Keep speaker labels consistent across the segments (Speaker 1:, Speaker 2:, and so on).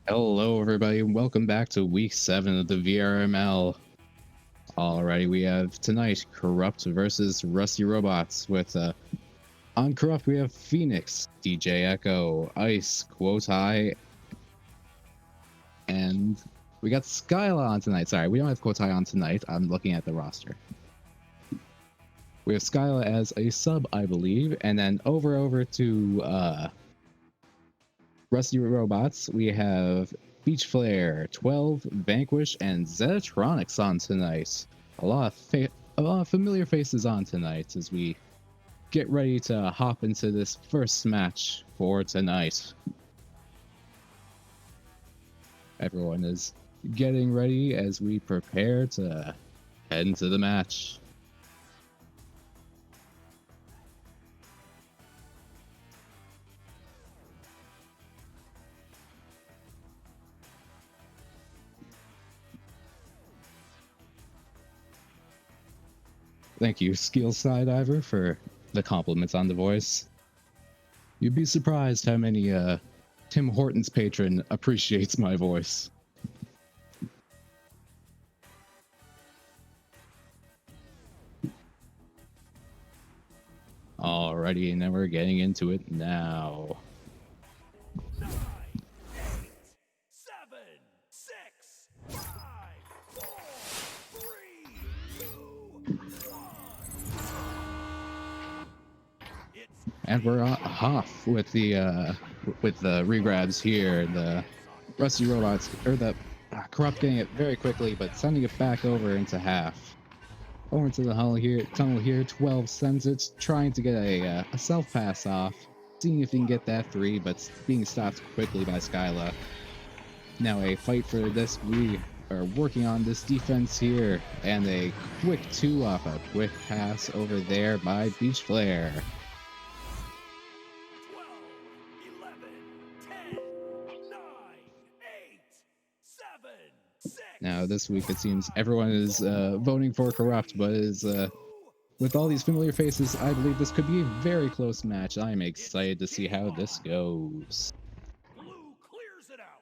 Speaker 1: Hello, everybody, and welcome back to week 7 of the VRML. Alrighty, we have tonight Corrupt versus Rusty Robots. On Corrupt, we have Phoenix, DJ Echo, Ice, Quotai, and we got Skyla on tonight. Sorry, we don't have Quotai on tonight. I'm looking at the roster. We have Skyla as a sub, I believe, and then over to Rusty Robots, we have Beach Flare, 12, Vanquish, and Zetatronics on tonight. A lot of familiar faces on tonight as we get ready to hop into this first match for tonight. Everyone is getting ready as we prepare to head into the match. Thank you, Skill Skydiver, for the compliments on the voice. You'd be surprised how many Tim Hortons patron appreciates my voice. Alrighty, and then we're getting into it now. 9, 8, 7, 6, 5, 4, 3, 2, 1. And we're off with the regrabs here. The Rusty Robots, or the Corrupt, getting it very quickly, but sending it back over into half. Over into the tunnel here. 12 sends it, trying to get a self pass off, seeing if he can get that 3, but being stopped quickly by Skyla. Now a fight for this. We are working on this defense here, and a quick 2 off a quick pass over there by Beach Flare. 12, 11, 10, 9, 8, 7, 6. Now this week it seems everyone is voting for Corrupt, but with all these familiar faces, I believe this could be a very close match. I'm excited to see how this goes.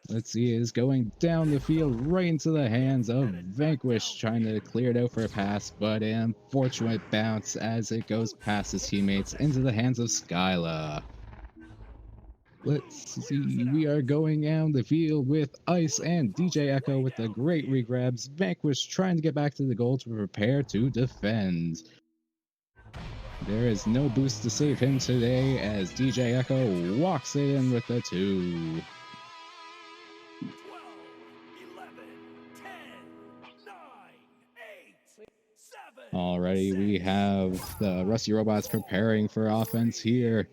Speaker 1: Let's see, it is going down the field right into the hands of Vanquish, trying to clear it out for a pass, but an unfortunate bounce as it goes past his teammates into the hands of Skyla. Let's see, we are going down the field with Ice and DJ Echo with the great regrabs. Vanquish trying to get back to the goal to prepare to defend. There is no boost to save him today as DJ Echo walks it in with the 2. 12, 11, 10, 9, 8, 7. Alrighty, we have the Rusty Robots preparing for offense here,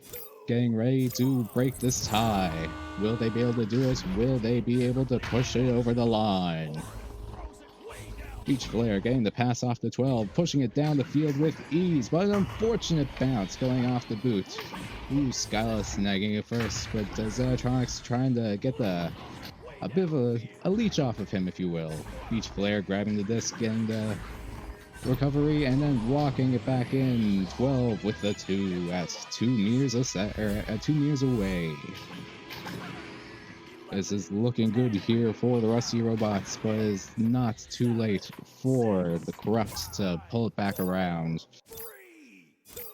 Speaker 1: getting ready to break this tie. Will they be able to do it? Will they be able to push it over the line? Beach Flare getting the pass off the 12, pushing it down the field with ease, but an unfortunate bounce going off the boot. Ooh, Skyla snagging it first, but Zetatronics trying to get a bit of a leech off of him, if you will. Beach Flare grabbing the disc, getting the recovery, and then walking it back in. 12 with the 2 at 2 meters at 2 meters away. This is looking good here for the Rusty Robots, but it's not too late for the Corrupt to pull it back around. 3, 2,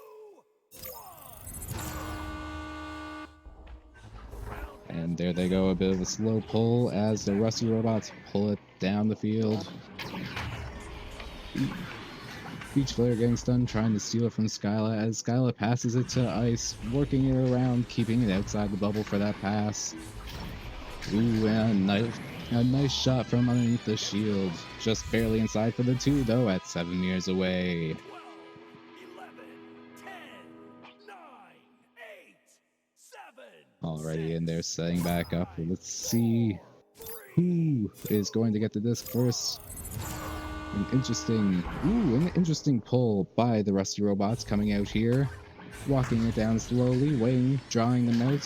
Speaker 1: 1. And there they go, a bit of a slow pull as the Rusty Robots pull it down the field. Beach Flare getting stunned, trying to steal it from Skyla as Skyla passes it to Ice, working it around, keeping it outside the bubble for that pass. Ooh, and a nice shot from underneath the shield. Just barely inside for the 2, though, at 7 meters away. 12, 11, 10, 9, 8, 7. Alrighty, and they're setting back up. Let's see who is going to get the disc first. An interesting pull by the Rusty Robots coming out here. Walking it down slowly, waiting, drawing them out.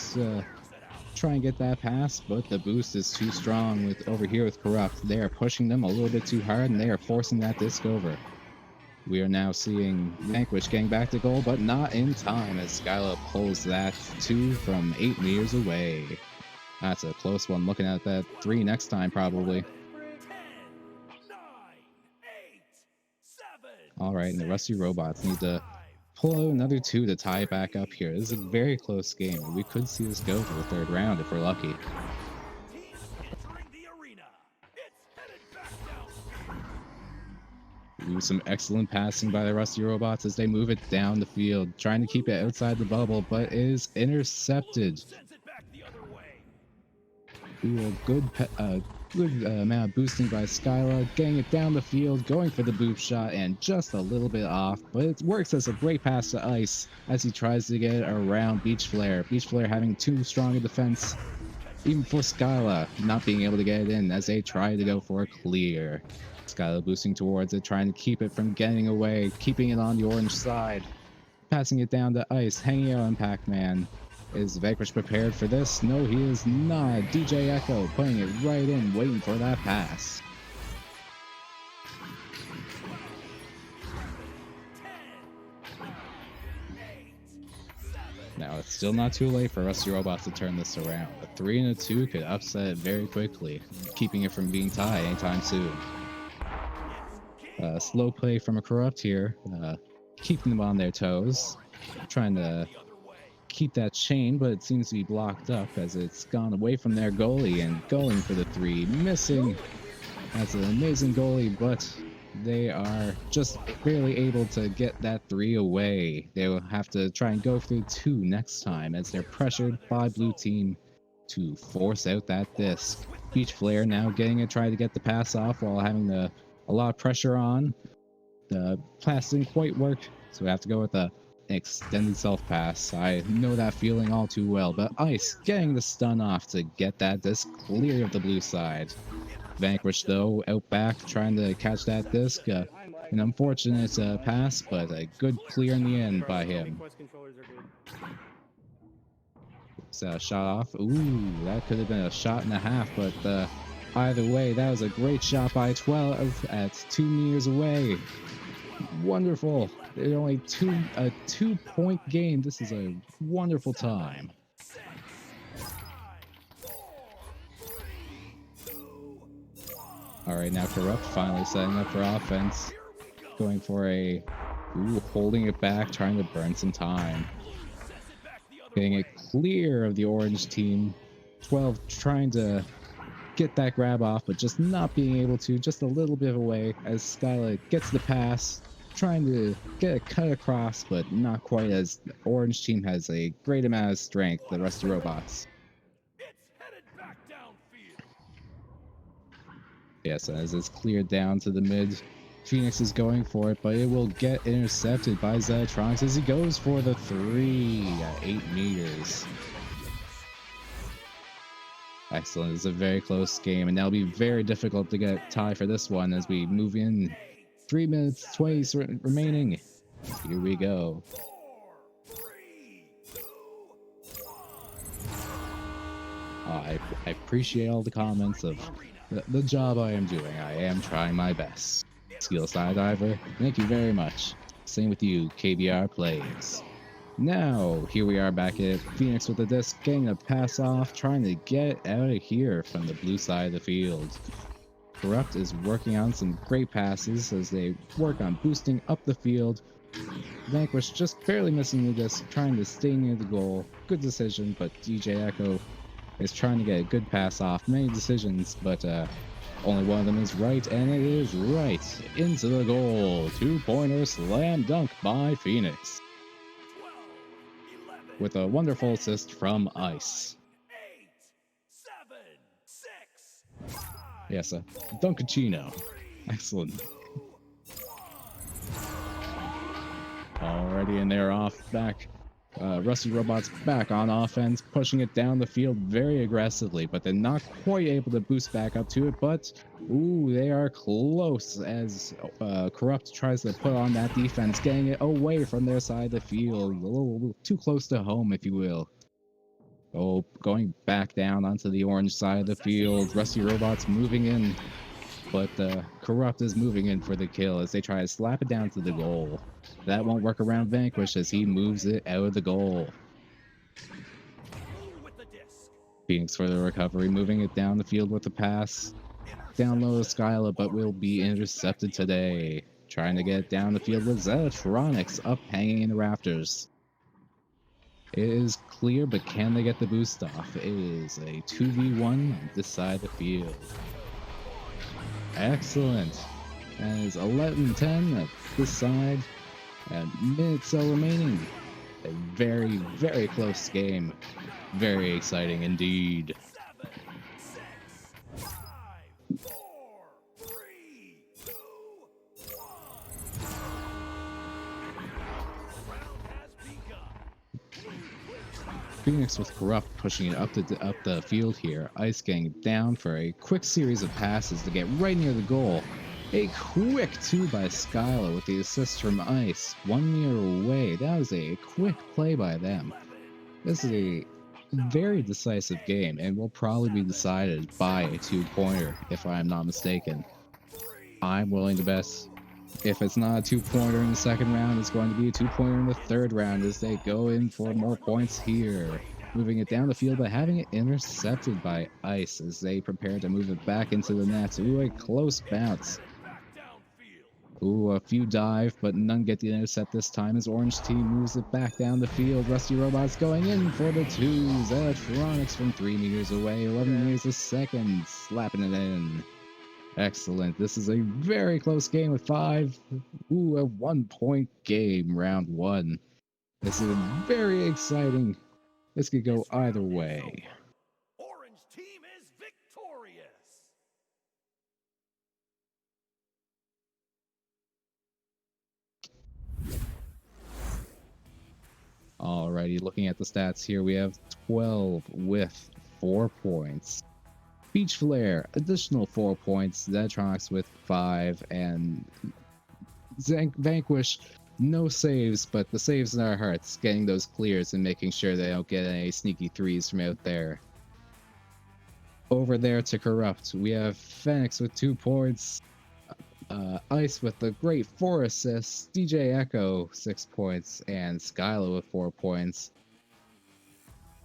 Speaker 1: Try and get that pass, but the boost is too strong over here with Corrupt. They are pushing them a little bit too hard, and they are forcing that disc over. We are now seeing Vanquish getting back to goal, but not in time as Skyla pulls that 2 from 8 meters away. That's a close one. Looking at that 3 next time, probably.
Speaker 2: 10, 9, 8, 7,
Speaker 1: All right, and the
Speaker 2: 6,
Speaker 1: Rusty Robots need to
Speaker 2: 5,
Speaker 1: pull out another
Speaker 2: 4,
Speaker 1: 2 to tie it back up
Speaker 2: 3,
Speaker 1: here. This is a
Speaker 2: 2,
Speaker 1: very close game, and we could
Speaker 2: 1.
Speaker 1: see this go to the 3rd round if we're lucky.
Speaker 2: Team entering the arena. It's headed back downfield.
Speaker 1: Ooh, some excellent passing by the Rusty Robots as they move it down the field, trying to keep it outside the bubble, but is
Speaker 2: Blue
Speaker 1: intercepted.
Speaker 2: sends it back the other way.
Speaker 1: Ooh, a good amount of boosting by Skyla, getting it down the field, going for the boop shot, and just a little bit off, but it works as a great pass to Ice as he tries to get it around Beach Flare. Beach Flare having too strong a defense, even for Skyla, not being able to get it in as they try to go for a clear. Skyla boosting towards it, trying to keep it from getting away, keeping it on the orange side, passing it down to Ice, hanging out on Pac-Man. Is Vanquish prepared for this? No, he is not. DJ Echo putting it right in, waiting for that pass.
Speaker 2: 10, 9, 8, 7,
Speaker 1: Now, it's still not too late for Rusty Robots to turn this around. A 3 and a 2 could upset it very quickly, keeping it from being tied anytime soon. Slow play from a Corrupt here, keeping them on their toes, trying to keep that chain, but it seems to be blocked up as it's gone away from their goalie and going for the 3, missing. That's an amazing goalie, but they are just barely able to get that 3 away. They will have to try and go for the 2 next time as they're pressured by blue team to force out that disc. Beach Flare now getting it, trying to get the pass off while having a lot of pressure on. The pass didn't quite work, so we have to go with an extended self pass. I know that feeling all too well, but Ice getting the stun off to get that disc clear of the blue side. Vanquish, though, out back, trying to catch that disc. An unfortunate pass, but a good clear in the end by him. It's a shot off. Ooh, that could have been a shot and a half, but either way, that was a great shot by 12 at 2 meters away. Wonderful. They're only a 2-point game. This is a wonderful time.
Speaker 2: 6, 5, 4, 3, 2, 1.
Speaker 1: All right, now Corrupt finally setting up for offense. Going for a holding it back, trying to burn some time. Getting it clear of the orange team. 12 trying to get that grab off, but just not being able to, just a little bit away as Skyla gets the pass, trying to get a cut across, but not quite, as the orange team has a great amount of strength, the Rusty Robots.
Speaker 2: It's headed back downfield.
Speaker 1: Yes, as it's cleared down to the mid, Phoenix is going for it, but it will get intercepted by Zetronics as he goes for the 3 at 8 meters. Excellent. It's a very close game, and that'll be very difficult to get tie for this one as we move in. 3 minutes 20 remaining. Here we go.
Speaker 2: 4, 3, 2, 1.
Speaker 1: I appreciate all the comments of the job I am doing. I am trying my best. Skill Skydiver, thank you very much. Same with you, KBR Plays. Now, here we are back at Phoenix with the disc, getting a pass off, trying to get out of here from the blue side of the field. Corrupt is working on some great passes as they work on boosting up the field. Vanquish just barely missing the disc, trying to stay near the goal. Good decision, but DJ Echo is trying to get a good pass off. Many decisions, but only one of them is right, and it is right into the goal. 2-pointer slam dunk by Phoenix.
Speaker 2: 12, 11,
Speaker 1: With a wonderful assist from Ice.
Speaker 2: 8, 7, 6, 5,
Speaker 1: Yes, a Dunkachino. Excellent. Alrighty, and they're off back. Rusty Robots back on offense, pushing it down the field very aggressively, but they're not quite able to boost back up to it. But, ooh, they are close as Corrupt tries to put on that defense, getting it away from their side of the field. A little too close to home, if you will. Oh, going back down onto the orange side of the field. Rusty Robots moving in, but Corrupt is moving in for the kill as they try to slap it down to the goal. That won't work around Vanquish as he moves it out of the goal.
Speaker 2: with the disc.
Speaker 1: Phoenix for the recovery, moving it down the field with the pass. Down low to Skyla, but will be intercepted today. Trying to get down the field with Zetronics up hanging in the rafters. It is clear, but can they get the boost off? It is a 2v1 on this side of the field. Excellent. And it's 11-10 at this side. And minutes still remaining. A very, very close game. Very exciting indeed.
Speaker 2: 7, 6, 5, 4, 3, 2, 1. Round has begun.
Speaker 1: Phoenix with Corrupt pushing it up the field here. Ice getting down for a quick series of passes to get right near the goal. A quick 2 by Skyla with the assist from Ice. 1 meter away. That was a quick play by them. This is a very decisive game and will probably be decided by a 2-pointer if I'm not mistaken. I'm willing to bet if it's not a 2-pointer in the second round, it's going to be a 2-pointer in the third round as they go in for more points here. Moving it down the field, but having it intercepted by Ice as they prepare to move it back into the net. Ooh, a close bounce. Ooh, a few dive, but none get the intercept this time as Orange Team moves it back down the field. Rusty Robots going in for the 2s. Electronics from 3 meters away, 11 meters a second, slapping it in. Excellent. This is a very close game with 5. Ooh, a 1-point game, round 1. This is very exciting. This could go either way.
Speaker 2: Orange team is victorious.
Speaker 1: Alrighty, looking at the stats here, we have 12 with 4 points. Beach Flare, additional 4 points. Zetronics with 5, and Vanquish, no saves, but the saves in our hearts, getting those clears and making sure they don't get any sneaky 3s from out there. Over there to Corrupt, we have Phoenix with 2 points. Ice with the great 4 assists, DJ Echo 6 points, and Skyla with 4 points.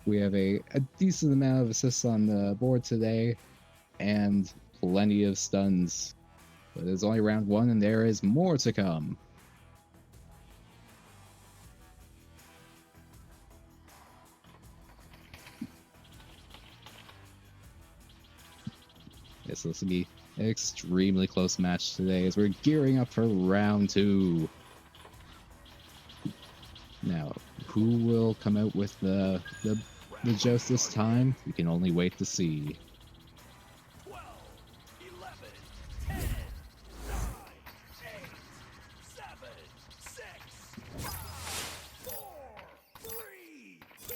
Speaker 1: We have a decent amount of assists on the board today, and plenty of stuns. But it's only round 1, and there is more to come. Yes, this will be an extremely close match today as we're gearing up for round 2. Now, who will come out with the joust this time? We can only wait to see.
Speaker 2: 12, 11, 10, 9, 8, 7, 6, 5, 4, 3, 2, 1.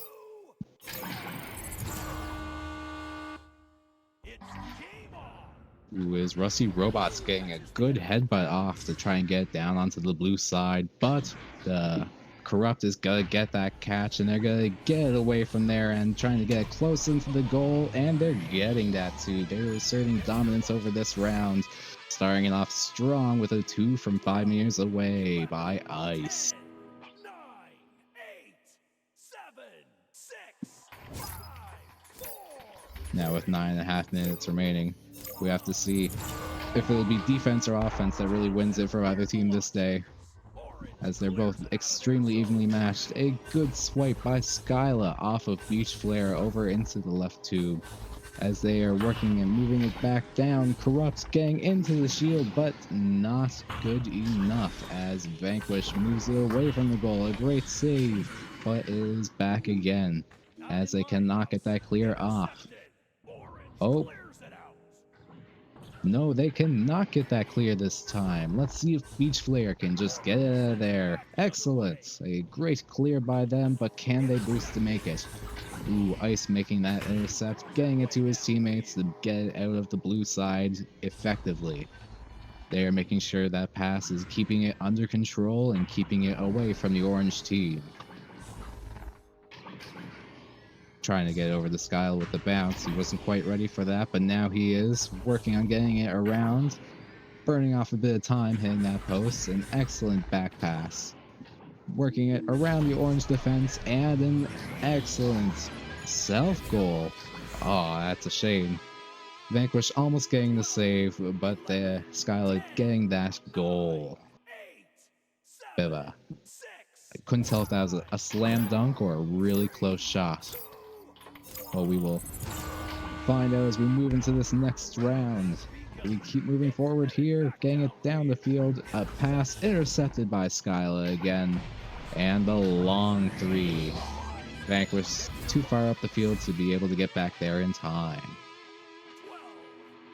Speaker 2: It's game on.
Speaker 1: Ooh, is Rusty Robots getting a good headbutt off to try and get down onto the blue side, but the Corrupt is gonna get that catch, and they're gonna get it away from there and trying to get it close into the goal, and they're getting that too. They're asserting dominance over this round, starting it off strong with a 2 from 5 meters away by Ice.
Speaker 2: 9, 8, 7, 6, 5, 4.
Speaker 1: Now with 9.5 minutes remaining, we have to see if it'll be defense or offense that really wins it for either team this day, as they're both extremely evenly matched. A good swipe by Skyla off of Beach Flare over into the left tube as they are working and moving it back down. Corrupt's getting into the shield, but not good enough as Vanquish moves it away from the goal. A great save, but it is back again as they cannot get that clear off. Oh, no, they cannot get that clear this time. Let's see if Beach Flare can just get it out of there. Excellent. A great clear by them, but can they boost to make it? Ooh, Ice making that intercept, getting it to his teammates to get it out of the blue side effectively. They are making sure that pass is keeping it under control and keeping it away from the orange team. Trying to get over the Skyle with the bounce. He wasn't quite ready for that, but now he is working on getting it around, burning off a bit of time hitting that post. An excellent back pass, working it around the orange defense, and an excellent self goal. Oh, that's a shame. Vanquish almost getting the save, but the Skylight getting that goal.
Speaker 2: 8,
Speaker 1: Bit of
Speaker 2: 7,
Speaker 1: a,
Speaker 2: 6,
Speaker 1: I couldn't tell if that was a slam dunk or a really close shot. Well, we will find out as we move into this next round. We keep moving forward here, getting it down the field. A pass intercepted by Skyla again, and the long three. Vanquish too far up the field to be able to get back there in time.
Speaker 2: 12,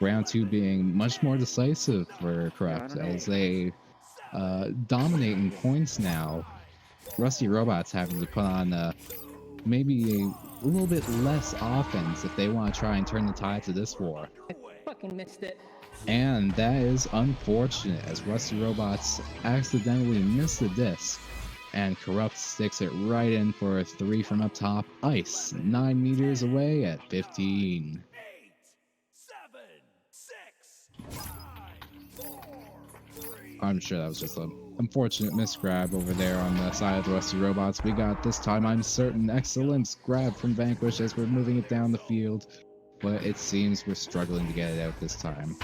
Speaker 1: Round two
Speaker 2: 11,
Speaker 1: being much more
Speaker 2: 10,
Speaker 1: decisive
Speaker 2: 9,
Speaker 1: for
Speaker 2: 8,
Speaker 1: Corrupt as
Speaker 2: 7,
Speaker 1: they
Speaker 2: 6,
Speaker 1: dominate in
Speaker 2: 5,
Speaker 1: points now.
Speaker 2: 4,
Speaker 1: Rusty
Speaker 2: 3,
Speaker 1: Robots having to put on
Speaker 2: 2,
Speaker 1: maybe a
Speaker 2: 1.
Speaker 1: little bit less offense if they want to try and turn the tide to this war.
Speaker 2: Underway.
Speaker 3: Fucking missed it.
Speaker 1: And that is unfortunate as Rusty Robots accidentally miss the disc and Corrupt sticks it right in for a three from up top. Ice, 9 meters away at 15.
Speaker 2: 8, 7, 6, 5, 4, 3.
Speaker 1: I'm sure that was just an unfortunate misgrab over there on the side of the Rusty Robots. We got this time, I'm certain, excellent grab from Vanquish as we're moving it down the field, but it seems we're struggling to get it out this time.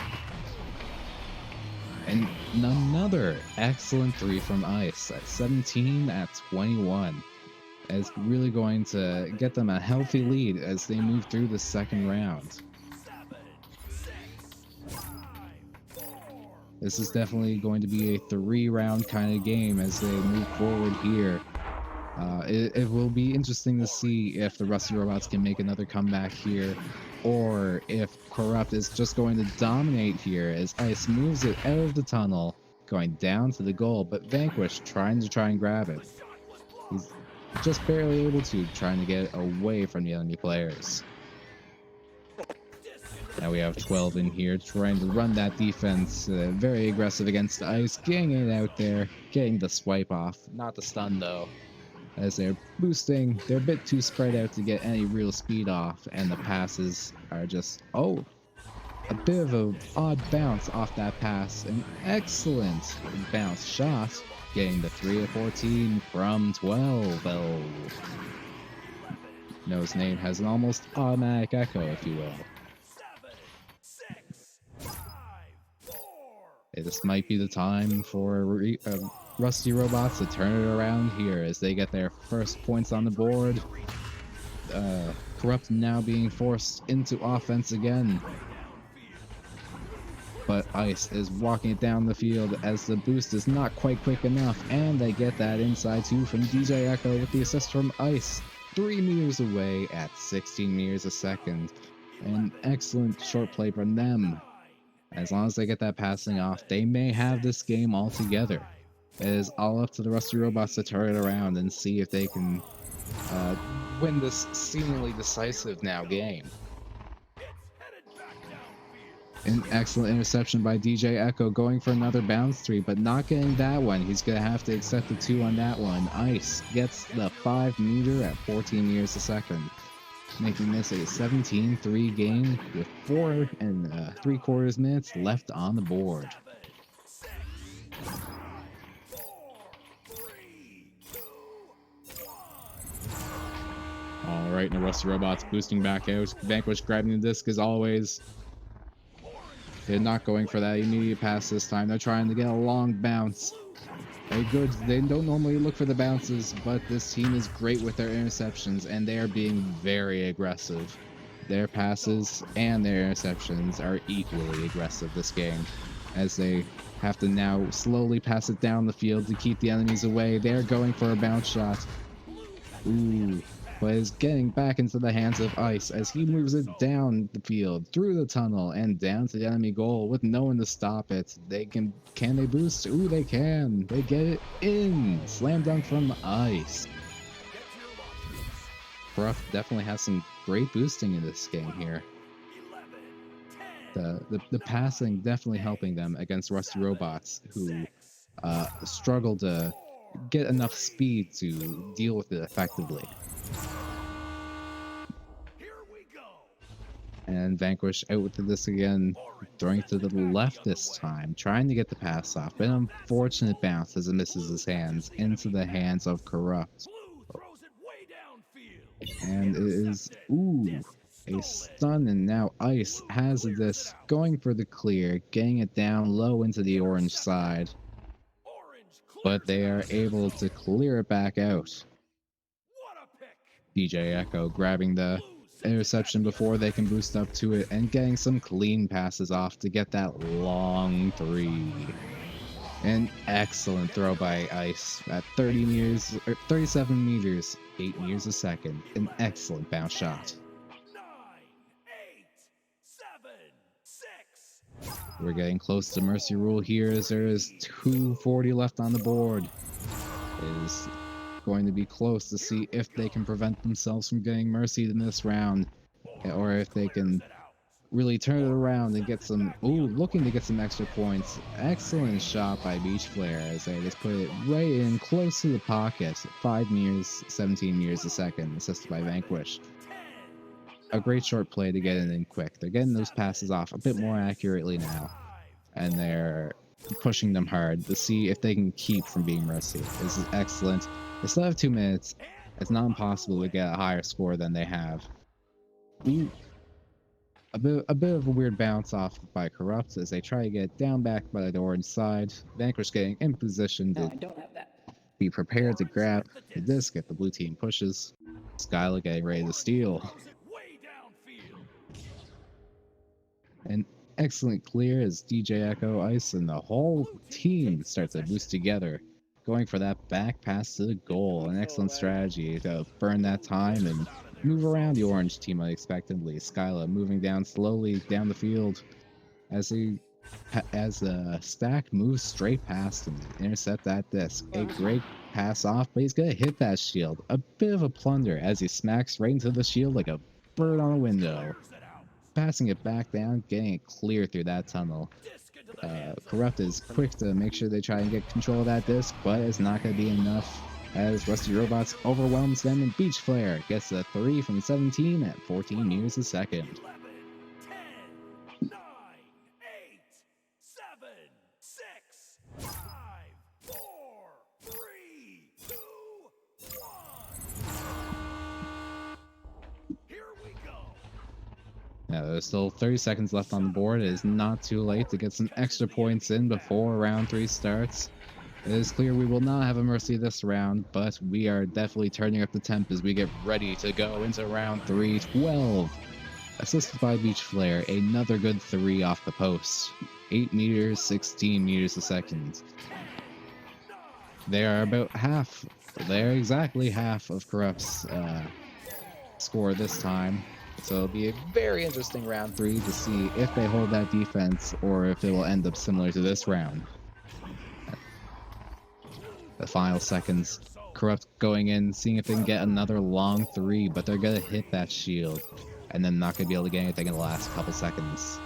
Speaker 1: And another excellent three from Ice at 17 at 21. Is really going to get them a healthy lead as they move through the second round.
Speaker 2: 7, 6, 5, 4.
Speaker 1: This is definitely going to be a 3-round kind of game as they move forward here. It will be interesting to see if the Rusty Robots can make another comeback here, or if Corrupt is just going to dominate here as Ice moves it out of the tunnel, going down to the goal, but Vanquish trying to grab it. He's just barely able to, trying to get away from the enemy players. Now we have 12 in here, trying to run that defense, very aggressive against Ice, getting it out there, getting the swipe off, not the stun though. As they're boosting, they're a bit too spread out to get any real speed off, and the passes are just, oh, a bit of an odd bounce off that pass. An excellent bounce shot, getting the 3 of 14 from 12. Oh, no, his name has an almost automatic echo, if you will.
Speaker 2: 7, 6, 5, 4.
Speaker 1: This might be the time for Rusty Robots to turn it around here as they get their first points on the board. Corrupt now being forced into offense again. But Ice is walking it down the field as the boost is not quite quick enough, and they get that inside too from DJ Echo with the assist from Ice. 3 meters away at 16 meters a second. An excellent short play from them. As long as they get that passing off, they may have this game all together. It is all up to the Rusty Robots to turn it around and see if they can win this seemingly decisive now game. An excellent interception by DJ Echo, going for another bounce three, but not getting that one. He's going to have to accept the 2 on that one. Ice gets the 5 meter at 14 meters a second, making this a 17-3 game with 4 3/4 minutes left on the board. All right, and the Rusty Robots boosting back out. Vanquish grabbing the disc as always. They're not going for that immediate pass this time. They're trying to get a long bounce. They're good. They don't normally look for the bounces, but this team is great with their interceptions, and they are being very aggressive. Their passes and their interceptions are equally aggressive this game, as they have to now slowly pass it down the field to keep the enemies away. They're going for a bounce shot. Ooh, but is getting back into the hands of Ice as he moves it down the field, through the tunnel, and down to the enemy goal with no one to stop it. Can they boost? Ooh, they can. They get it in. Slam dunk from Ice. Corrupt definitely has some great boosting in this game here. The passing definitely helping them against Rusty Robots, who struggle to get enough speed to deal with it effectively. And Vanquish out with this again, throwing it to the left this time, trying to get the pass off, but an unfortunate bounce as it misses his hands into the hands of Corrupt. And it is, ooh, A stun, and now Ice has this going for the clear, getting it down low into the orange side,
Speaker 2: Orange
Speaker 1: but
Speaker 2: clears
Speaker 1: they
Speaker 2: it
Speaker 1: are
Speaker 2: out.
Speaker 1: able to clear it back out.
Speaker 2: What a pick.
Speaker 1: DJ Echo grabbing the
Speaker 2: Blue sends it back
Speaker 1: interception
Speaker 2: the
Speaker 1: before
Speaker 2: other
Speaker 1: they can
Speaker 2: way.
Speaker 1: boost up to it and getting some clean passes off to get that long three. An excellent throw by Ice at 30 meters, or 37 meters, 8 meters a second. An excellent bounce shot.
Speaker 2: 9, 8, 7, 6,
Speaker 1: We're getting close to Mercy Rule here as there is 240 left on the board. It is going to be close to see if they can prevent themselves from getting Mercy in this round, or if they
Speaker 2: clears
Speaker 1: can
Speaker 2: it out.
Speaker 1: really turn it around and get
Speaker 2: Sends it
Speaker 1: some,
Speaker 2: back the other
Speaker 1: looking to
Speaker 2: way.
Speaker 1: get some extra points. Excellent shot by Beach Flare as they just put it right in close to the pocket. 5 meters, 17 meters a second, assisted by
Speaker 2: 11,
Speaker 1: Vanquish.
Speaker 2: 10,
Speaker 1: A great
Speaker 2: 9,
Speaker 1: short play to get it in quick. They're getting those
Speaker 2: 7,
Speaker 1: passes off a bit
Speaker 2: 6,
Speaker 1: more accurately now,
Speaker 2: 5,
Speaker 1: and
Speaker 2: 4,
Speaker 1: they're pushing them hard to see if they can keep from being Mercy. This is excellent. They still have 2 minutes.
Speaker 2: and
Speaker 1: It's
Speaker 2: we're
Speaker 1: not impossible to
Speaker 2: underway.
Speaker 1: get a higher score than they have. Ooh, a bit of a weird bounce off by Corrupt as they try to get down back by the orange side. Vanquish getting in position
Speaker 3: No,
Speaker 1: to
Speaker 3: I don't have that.
Speaker 1: be prepared to
Speaker 2: Orange
Speaker 1: grab
Speaker 2: with the
Speaker 1: the
Speaker 2: disc.
Speaker 1: disc if the blue team pushes. Skyla getting ready to
Speaker 2: Orange
Speaker 1: steal.
Speaker 2: throws it way downfield.
Speaker 1: An excellent clear as DJ Echo, Ice, and the whole
Speaker 2: Blue team
Speaker 1: team
Speaker 2: takes
Speaker 1: start to boost
Speaker 2: possession.
Speaker 1: together, going for that back pass to the goal. An
Speaker 3: Pixel
Speaker 1: excellent
Speaker 3: away.
Speaker 1: strategy to burn that
Speaker 2: Blue
Speaker 1: time
Speaker 2: clears
Speaker 1: and
Speaker 2: it out of there
Speaker 1: move around the
Speaker 2: soft.
Speaker 1: orange team unexpectedly. Skyla moving down slowly down the field as he as the stack moves straight past him to intercept that disc. A great pass off, but he's gonna hit that shield. A bit of a plunder as he smacks right into the shield like a bird on a window.
Speaker 2: Clears it out.
Speaker 1: Passing it back down, getting it clear through that tunnel.
Speaker 2: Disc into the hands of the
Speaker 1: Corrupt
Speaker 2: blue
Speaker 1: is
Speaker 2: team.
Speaker 1: quick to make sure they try and get control of that disc, but it's not going to be enough as Rusty Robots overwhelms them and Beach Flare gets a 3 from 17 at 14 meters a second.
Speaker 2: 11, 10, 9, 8, 7, 6, 5, 4, 3, 2, 1. Here we go.
Speaker 1: Now, there's still 30 seconds left on the board. It is not too late to get some extra points in before round 3 starts. It is clear we will not have a Mercy this round, but we are definitely turning up the temp as we get ready to go into round 3. 12. Assisted by Beach Flare, another good 3 off the post. 8 meters, 16 meters a second. They are about half. They're exactly half of Corrupt's score this time. So it'll be a very interesting round 3 to see if they hold that defense or if it will end up similar to this round. The final seconds, Corrupt going in, seeing if they can get another long 3, but they're going to hit that shield and then not going to be able to get anything in the last couple seconds.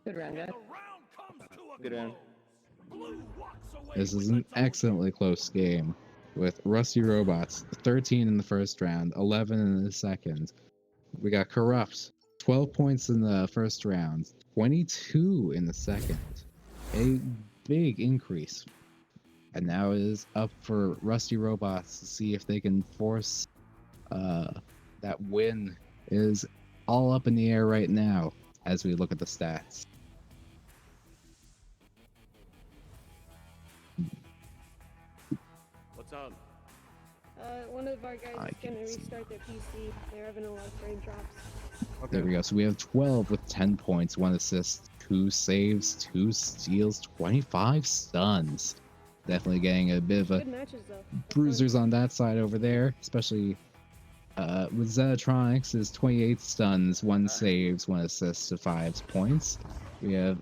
Speaker 3: Good round, guys.
Speaker 2: The round comes to a
Speaker 3: Good round.
Speaker 2: close. Blue walks away
Speaker 1: This
Speaker 2: with
Speaker 1: is
Speaker 2: the
Speaker 1: an
Speaker 2: W.
Speaker 1: excellently close game, with Rusty Robots 13 in the first round, 11 in the second. We got Corrupt 12 points in the first round, 22 in the second. A big increase. And now it is up for Rusty Robots to see if they can force that win. It is all up in the air right now as we look at the stats.
Speaker 4: What's on?
Speaker 5: One of our guys
Speaker 1: I
Speaker 5: is gonna
Speaker 1: can't see.
Speaker 5: restart their PC. They're having a lot of frame drops.
Speaker 1: There we go. So we have 12 with 10 points, 1 assist, 2 saves, 2 steals, 25 stuns. Definitely getting a bit of a
Speaker 5: Good matches though.
Speaker 1: bruisers on that side over there, especially with Zetatronics is 28 stuns, 1 saves, 1 assist to 5 points. We have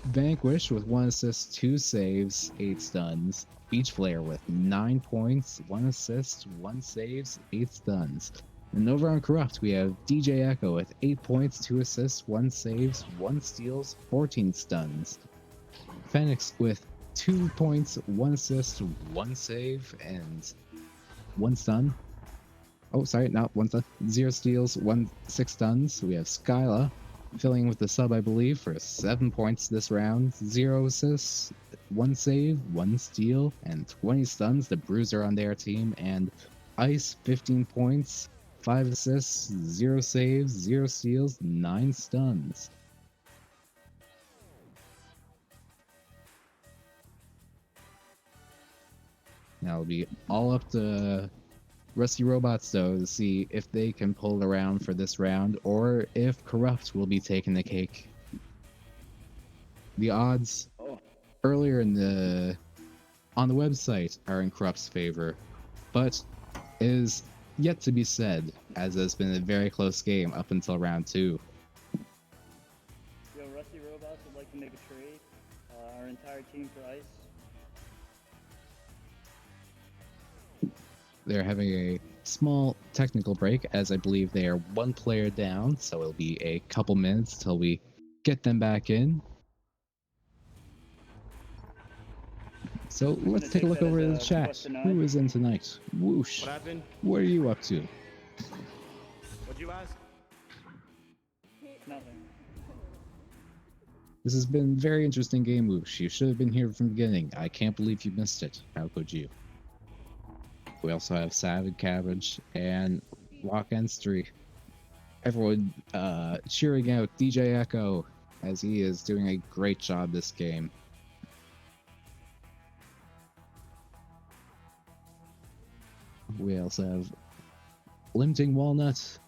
Speaker 1: Vanquish with 1 assist, 2 saves, 8 stuns. Beach Flare with 9 points, 1 assist, 1 saves, 8 stuns. And over on Corrupt, we have DJ Echo with 8 points, 2 assists, 1 saves, 1 steals, 14 stuns. Phoenix with 2 points, 1 assist, 1 save, and 1 stun. Oh, sorry, not 1 stun. 0 steals, 6 stuns. We have Skyla filling with the sub, I believe, for 7 points this round. 0 assists, 1 save, 1 steal, and 20 stuns. The Bruiser on their team. And Ice, 15 points, 5 assists, 0 saves, 0 steals, 9 stuns. Now it'll be all up to Rusty Robots, though, to see if they can pull around for this round, or if Corrupt will be taking the cake. The odds earlier on the website are in Corrupt's favor, but it is yet to be said, as it's been a very close game up until round 2.
Speaker 4: Yo, Rusty Robots would like to make a trade. Our entire team for ice.
Speaker 1: They're having a small technical break, as I believe they are 1 player down, so it'll be a couple minutes till we get them back in. So let's take a look over the chat. Who is in tonight? Whoosh.
Speaker 6: What happened?
Speaker 1: What are you up to?
Speaker 6: What'd you ask?
Speaker 4: Nothing.
Speaker 1: This has been a very interesting game, Whoosh. You should have been here from the beginning. I can't believe you missed it. How could you? We also have Savage Cabbage and Rock Enstry. Everyone cheering out DJ Echo, as he is doing a great job this game. We also have Limiting Walnut.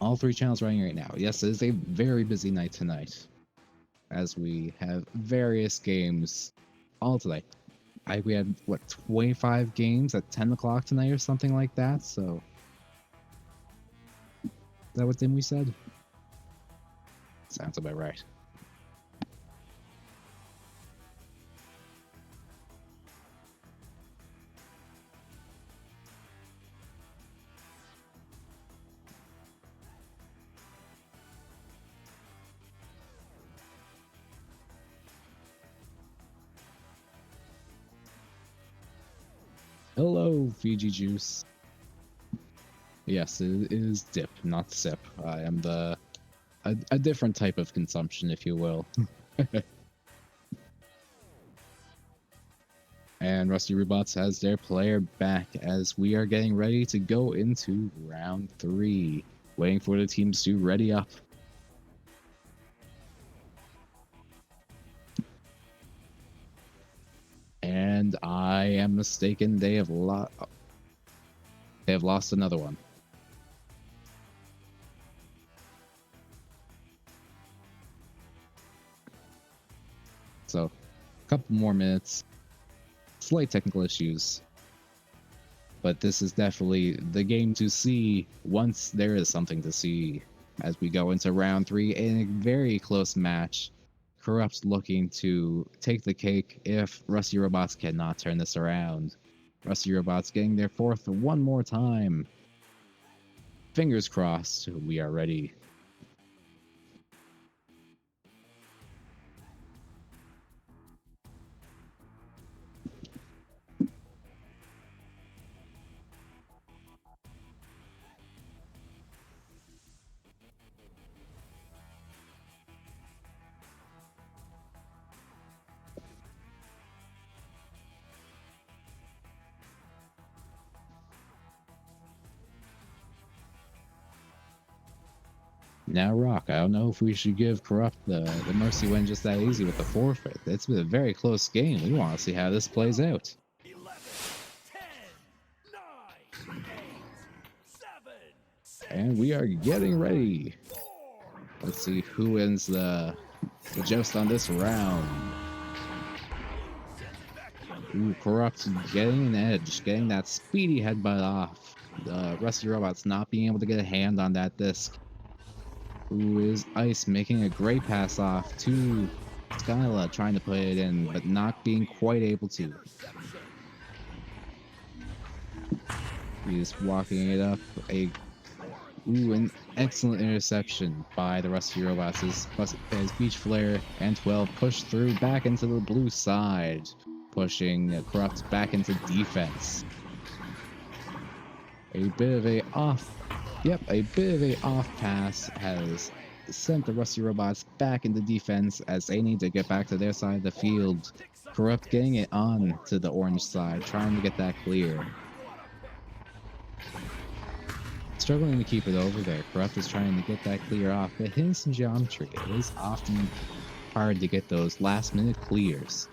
Speaker 1: All 3 channels running right now. Yes, it is a very busy night tonight, as we have various games all tonight. We had, what, 25 games at 10 o'clock tonight or something like that, so... Is that what we said? Sounds about right. Hello, Fiji Juice. Yes, it is dip, not sip. I am a different type of consumption, if you will. And Rusty Robots has their player back as we are getting ready to go into round 3. Waiting for the teams to ready up. And I am mistaken, they have lost another one. So, a couple more minutes. Slight technical issues. But this is definitely the game to see once there is something to see as we go into round 3 in a very close match. Corrupt's looking to take the cake if Rusty Robots cannot turn this around. Rusty Robots getting their 4th one more time. Fingers crossed, we are ready. Now, Rock, I don't know if we should give Corrupt the mercy win just that easy with the forfeit. It's been a very close game. We want to see how this plays out.
Speaker 2: 11, 10, 9, 8, 7, 6,
Speaker 1: And we are getting ready.
Speaker 2: 4.
Speaker 1: Let's see who wins the joust on this round. Ooh, Corrupt getting an edge, getting that speedy headbutt off. The Rusty Robots not being able to get a hand on that disc. Who is Ice making a great pass off to Skyla, trying to put it in, but not being quite able to. He's walking it up. An excellent interception by the Rusty Robots as Beach Flare and 12 push through back into the blue side, pushing Corrupt back into defense. A bit of a off pass as sent the Rusty Robots back into defense as they need to get back to their side of the field. Corrupt getting it on to the orange side, trying to get that clear. Struggling to keep it over there. Corrupt is trying to get that clear off, but hitting some geometry. It is often hard to get those last minute clears.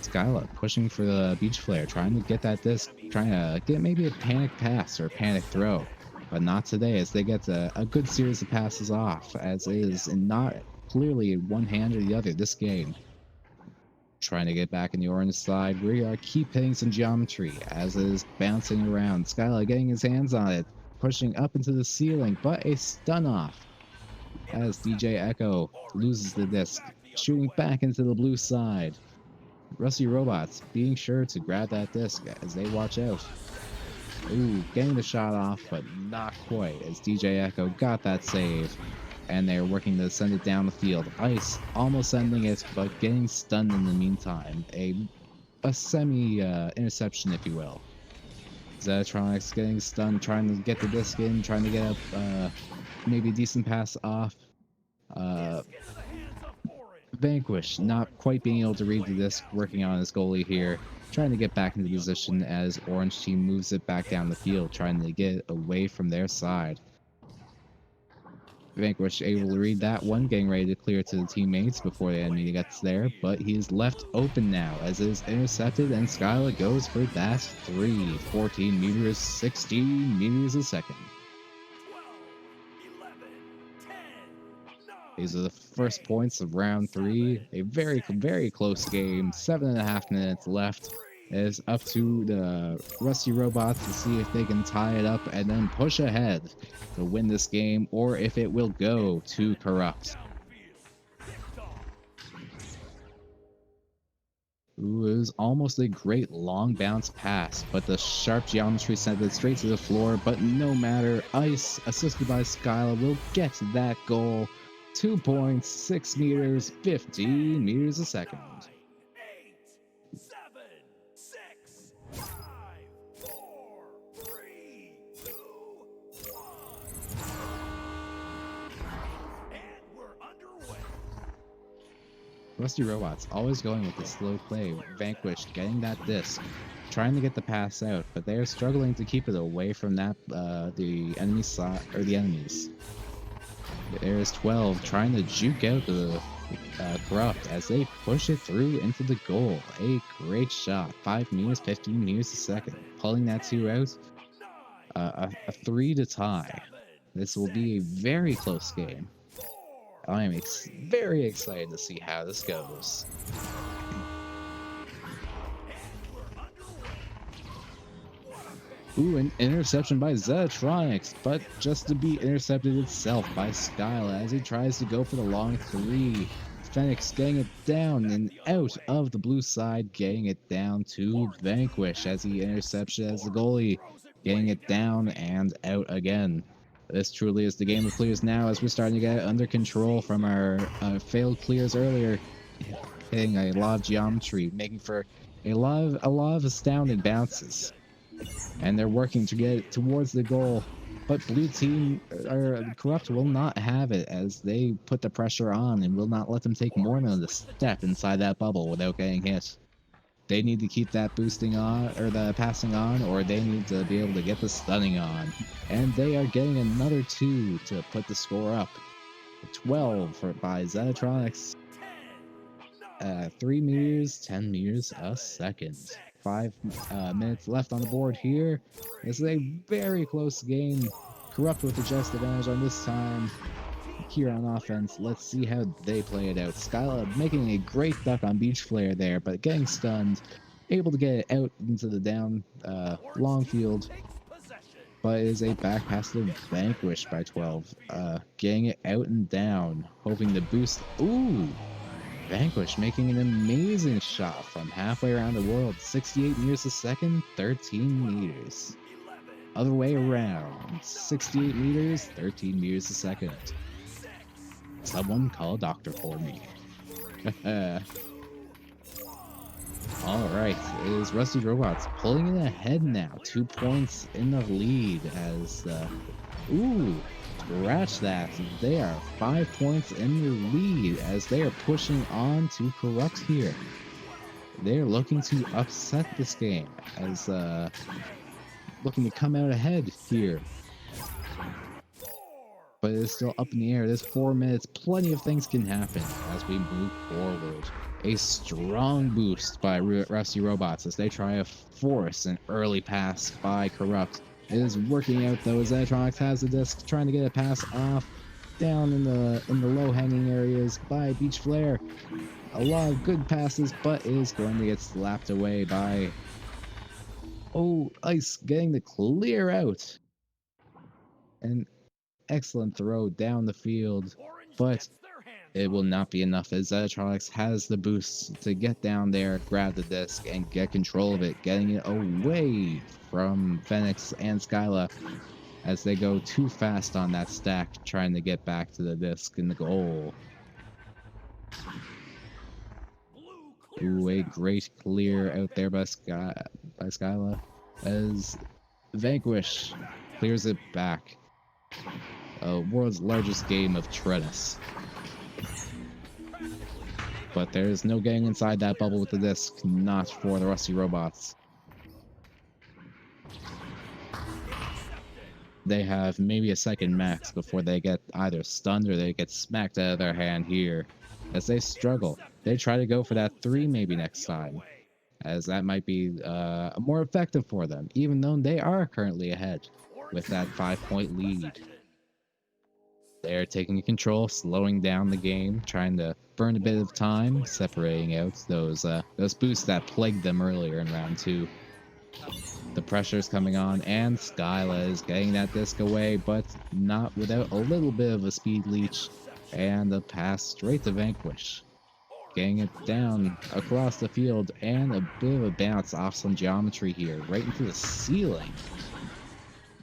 Speaker 1: Skyla pushing for the beach flare, trying to get that disc, trying to get maybe a panic pass or a panic throw, but not today as they get a good series of passes off, as it is not clearly one hand or the other this game. Trying to get back in the orange side, we are keep hitting some geometry as it is bouncing around. Skyla getting his hands on it, pushing up into the ceiling, but a stun off as DJ Echo loses the disc, shooting back into the blue side. Rusty Robots being sure to grab that disc as they watch out. Ooh, getting the shot off, but not quite, as DJ Echo got that save. And they're working to send it down the field. Ice almost sending it, but getting stunned in the meantime. A semi interception, if you will. Zetatronics getting stunned, trying to get the disc in, trying to get a maybe a decent pass off. Vanquish not quite being able to read the disc, working on his goalie here, trying to get back into position as Orange Team moves it back down the field, trying to get away from their side. Vanquish able to read that one, getting ready to clear to the teammates before the enemy gets there, but he is left open now as it is intercepted, and Skyla goes for that 3. 14 meters, 16 meters a second.
Speaker 2: 12, 11, 10, 9.
Speaker 1: These are the first points of round 3. A very, very close game. 7.5 minutes left. It is up to the Rusty Robots to see if they can tie it up and then push ahead to win this game, or if it will go to Corrupt. Ooh, it was almost a great long bounce pass, but the sharp geometry sent it straight to the floor, but no matter. Ice, assisted by Skyla, will get that goal. 2 points, 6 meters, 15 meters a second.
Speaker 2: 8, 7, 6, 5, 4, 3, 2, 1. And we're underway.
Speaker 1: Rusty Robots always going with the slow play. Vanquish getting that disc, trying to get the pass out, but they are struggling to keep it away from that the enemy side or the enemies. There is 12 trying to juke out the Corrupt as they push it through into the goal. A great shot. 5 meters, 15 meters a second. Pulling that 2 out. A 3 to tie. This will be a very close game. I am very excited to see how this goes. Ooh, an interception by Zetatronics, but just to be intercepted itself by Skyla as he tries to go for the long 3. Phoenix getting it down and out of the blue side, getting it down to Vanquish as he intercepts as the goalie, getting it down and out again. This truly is the game of clears now as we're starting to get it under control from our failed clears earlier, hitting a lot of geometry, making for a lot of astounding bounces. And they're working to get towards the goal, but blue team or Corrupt will not have it as they put the pressure on and will not let them take more than a step inside that bubble without getting hit. They need to keep that boosting on or the passing on, or they need to be able to get the stunning on, and they are getting another 2 to put the score up. 12 by Zetatronics. 3 meters, 10 meters a second. 5 minutes left on the board here. This is a very close game. Corrupt with the just advantage on this time. Here on offense, let's see how they play it out. Skyla making a great duck on Beach Flare there, but getting stunned. Able to get it out into the down long field. But it is a back pass to Vanquish by 12. Getting it out and down. Hoping to boost. Ooh! Vanquish making an amazing shot from halfway around the world. 68 meters a second, 13 meters. Other way around. 68 meters, 13 meters a second. Someone call a doctor for me. Alright, it is Rusty Robots pulling it ahead now. 2 points in the lead as ooh, scratch that. They are 5 points in the lead as they are pushing on to Corrupt here. They're looking to upset this game as looking to come out ahead here. But it's still up in the air. There's 4 minutes. Plenty of things can happen as we move forward. A strong boost by Rusty Robots as they try to force an early pass by Corrupt. It is working out though as Electronics has the disc, trying to get a pass off down in the low hanging areas by Beach Flare. A lot of good passes, but it is going to get slapped away by Ice getting the clear out. An excellent throw down the field, but it will not be enough as Zetronics has the boost to get down there, grab the disc, and get control of it, getting it away from Phoenix and Skyla as they go too fast on that stack, trying to get back to the disc in the goal. Ooh, a great clear out there by Skyla as Vanquish clears it back. World's largest game of tennis. But there's no getting inside that bubble with the disc, not for the Rusty Robots. They have maybe a second max before they get either stunned or they get smacked out of their hand here. As they struggle, they try to go for that 3 maybe next time, as that might be more effective for them, even though they are currently ahead with that 5-point lead. They're taking control, slowing down the game, trying to burn a bit of time, separating out those boosts that plagued them earlier in round 2. The pressure's coming on, and Skyla is getting that disc away, but not without a little bit of a speed leech, and a pass straight to Vanquish. Getting it down across the field, and a bit of a bounce off some geometry here, right into the ceiling.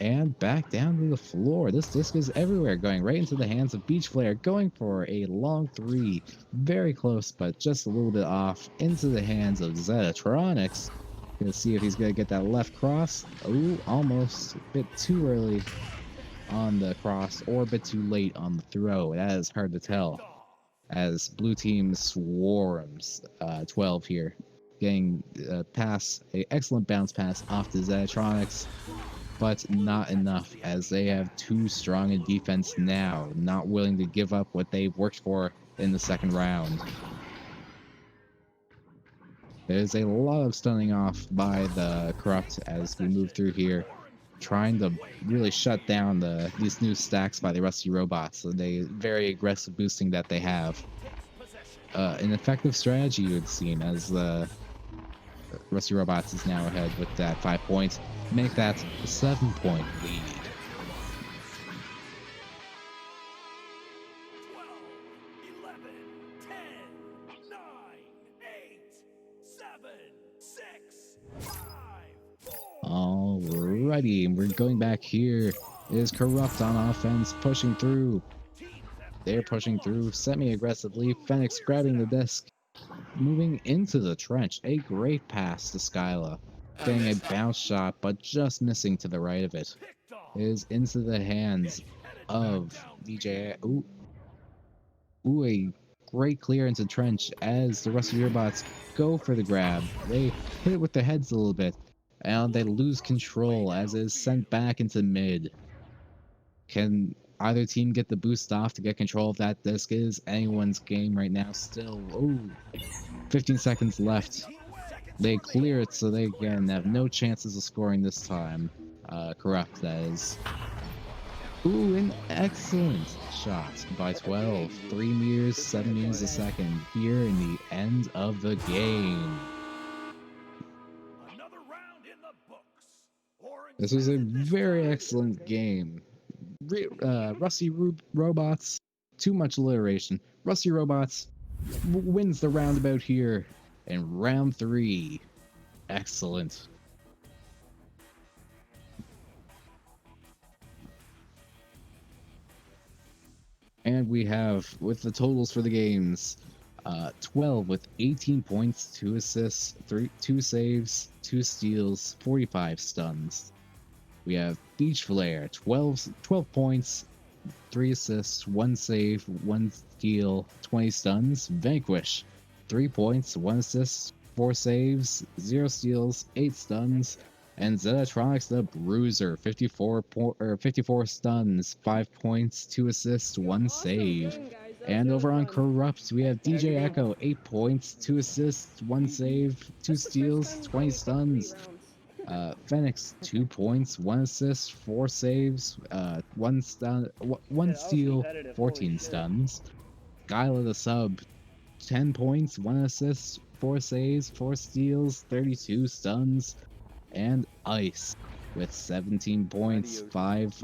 Speaker 1: And back down to the floor. This disc is everywhere, going right into the hands of Beach Flare, going for a long 3. Very close, but just a little bit off. Into the hands of Zetronics. Gonna see if he's gonna get that left cross. Oh, almost. A bit too early on the cross, or a bit too late on the throw. That is hard to tell. As blue team swarms 12 here. Getting a pass, an excellent bounce pass off to Zetronics. But not enough, as they have too strong a defense now, not willing to give up what they've worked for in the second round. There's a lot of stunning off by the Corrupt as we move through here, trying to really shut down these new stacks by the Rusty Robots, the very aggressive boosting that they have. An effective strategy, it would seem, as the Rusty Robots is now ahead with that 5 points. Make that a 7-point lead.
Speaker 2: 12, 11, 10, 9, 8, 7, 6, 5, 4.
Speaker 1: Alrighty, we're going back here. It is Corrupt on offense, pushing through. They're pushing through semi-aggressively. Phoenix grabbing the disc, moving into the trench. A great pass to Skyla. Getting a bounce shot, but just missing to the right of it. It is into the hands of DJ. Ooh, a great clear into trench as the Rusty Robots go for the grab. They hit it with their heads a little bit, and they lose control as it is sent back into mid. Can either team get the boost off to get control of that disc? Is anyone's game right now still. 15 seconds left. They clear it so they again have no chances of scoring this time. Corrupt, that is. Ooh, an excellent shot by 12. 3 meters, 7 meters a second here in the end of the game.
Speaker 2: Another round in the books. Orange
Speaker 1: This was a
Speaker 2: has it this
Speaker 1: very
Speaker 2: time.
Speaker 1: excellent game. Rusty Robots, too much alliteration. Rusty Robots wins the roundabout here in round 3. Excellent. And we have, with the totals for the games, 12 with 18 points, 2 assists, 2 saves, 2 steals, 45 stuns. We have Beach Flare, 12 points, 3 assists, 1 save, 1 steal, 20 stuns. Vanquish, 3 points, 1 assist, 4 saves, 0 steals, 8 stuns. And Zetatronics the Bruiser, 54 stuns, 5 points, 2 assists, 1 save.
Speaker 5: Game, guys. That was
Speaker 1: And
Speaker 5: really
Speaker 1: over on
Speaker 5: fun.
Speaker 1: Corrupt, we have DJ
Speaker 4: Everything.
Speaker 1: Echo, 8 points, 2 assists, 1 save, 2
Speaker 5: That's the first
Speaker 1: steals,
Speaker 5: time
Speaker 1: 20
Speaker 5: we picked 3
Speaker 1: stuns.
Speaker 5: rounds.
Speaker 1: Phoenix, 2 points, 1 assist, 4 saves, 1 stun, 1
Speaker 4: Shit, I was
Speaker 1: steal,
Speaker 4: competitive.
Speaker 1: 14
Speaker 4: Holy shit.
Speaker 1: stuns. Skyla the Sub, 10 points, 1 assist, 4 saves, 4 steals, 32 stuns. And Ice with 17 points,
Speaker 6: Adios.
Speaker 1: 5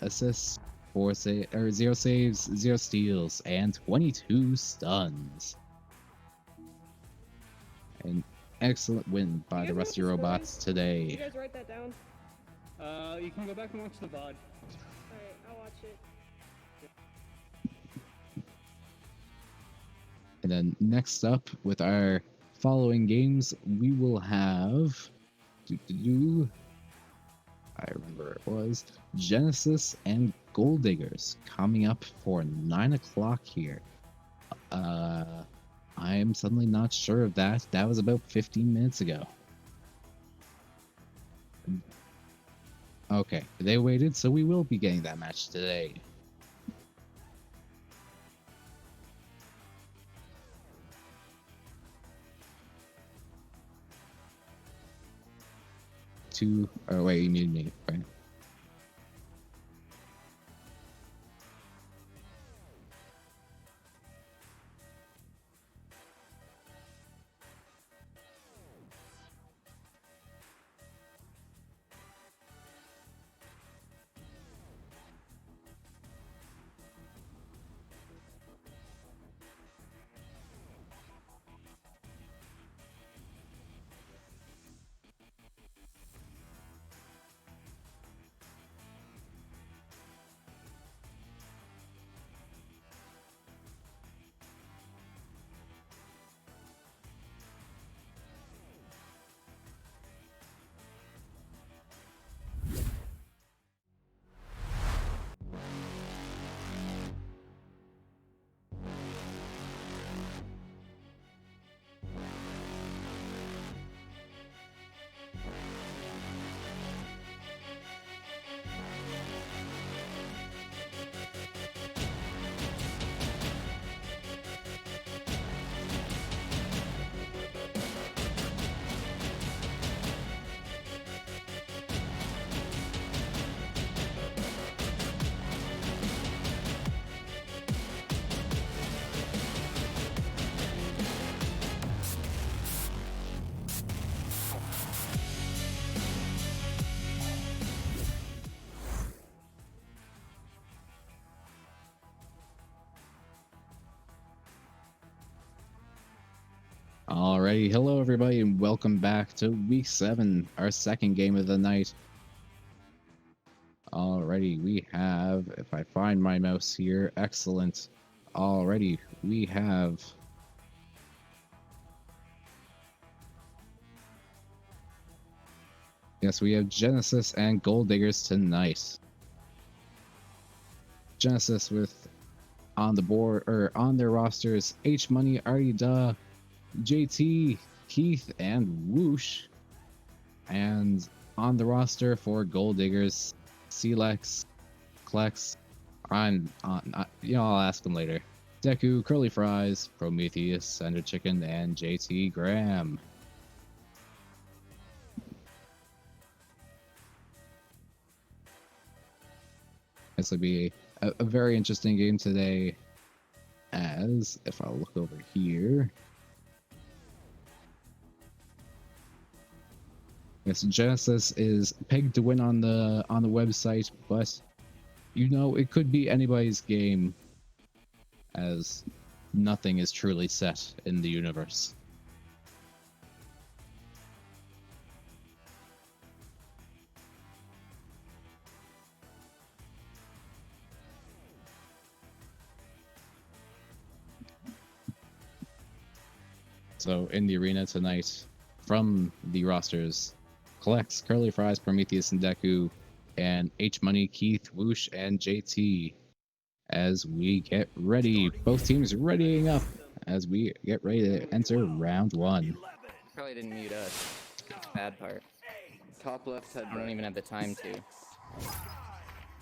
Speaker 1: assists, 0 saves, 0 steals, and 22 stuns. An excellent win by
Speaker 5: You
Speaker 1: the
Speaker 5: guys
Speaker 1: Rusty
Speaker 5: know what the score
Speaker 1: Robots
Speaker 5: is?
Speaker 1: today.
Speaker 5: You guys write that down?
Speaker 4: You can go back and watch the VOD.
Speaker 5: Alright, I'll watch it.
Speaker 1: And then next up with our following games, we will have. I remember it was Genesis and Gold Diggers coming up for 9 o'clock here. I am suddenly not sure of that. That was about 15 minutes ago. Okay, they waited, so we will be getting that match today. Oh wait, you need me, right? Alrighty, hello everybody, and welcome back to week 7, our second game of the night. Alrighty, we have, if I find my mouse here, excellent. Alrighty, we have yes, we have Genesis and Gold Diggers tonight. Genesis with on the board or on their rosters H Money, Artie JT, Keith, and Whoosh. And on the roster for Gold Diggers, Celex, Klex, I'll ask them later. Deku, Curly Fries, Prometheus, Ender Chicken, and JT Graham. This will be a very interesting game today, as if I look over here. Yes, Genesis is pegged to win on the website, but it could be anybody's game, as nothing is truly set in the universe. So in the arena tonight, from the rosters, Collects, Curly Fries, Prometheus, and Deku, and H Money, Keith, Whoosh, and JT. as we get ready. Both teams readying up as we get ready to enter round one.
Speaker 3: Probably didn't mute us. Bad part. Top left HUD, I don't even have the time to.
Speaker 2: 5,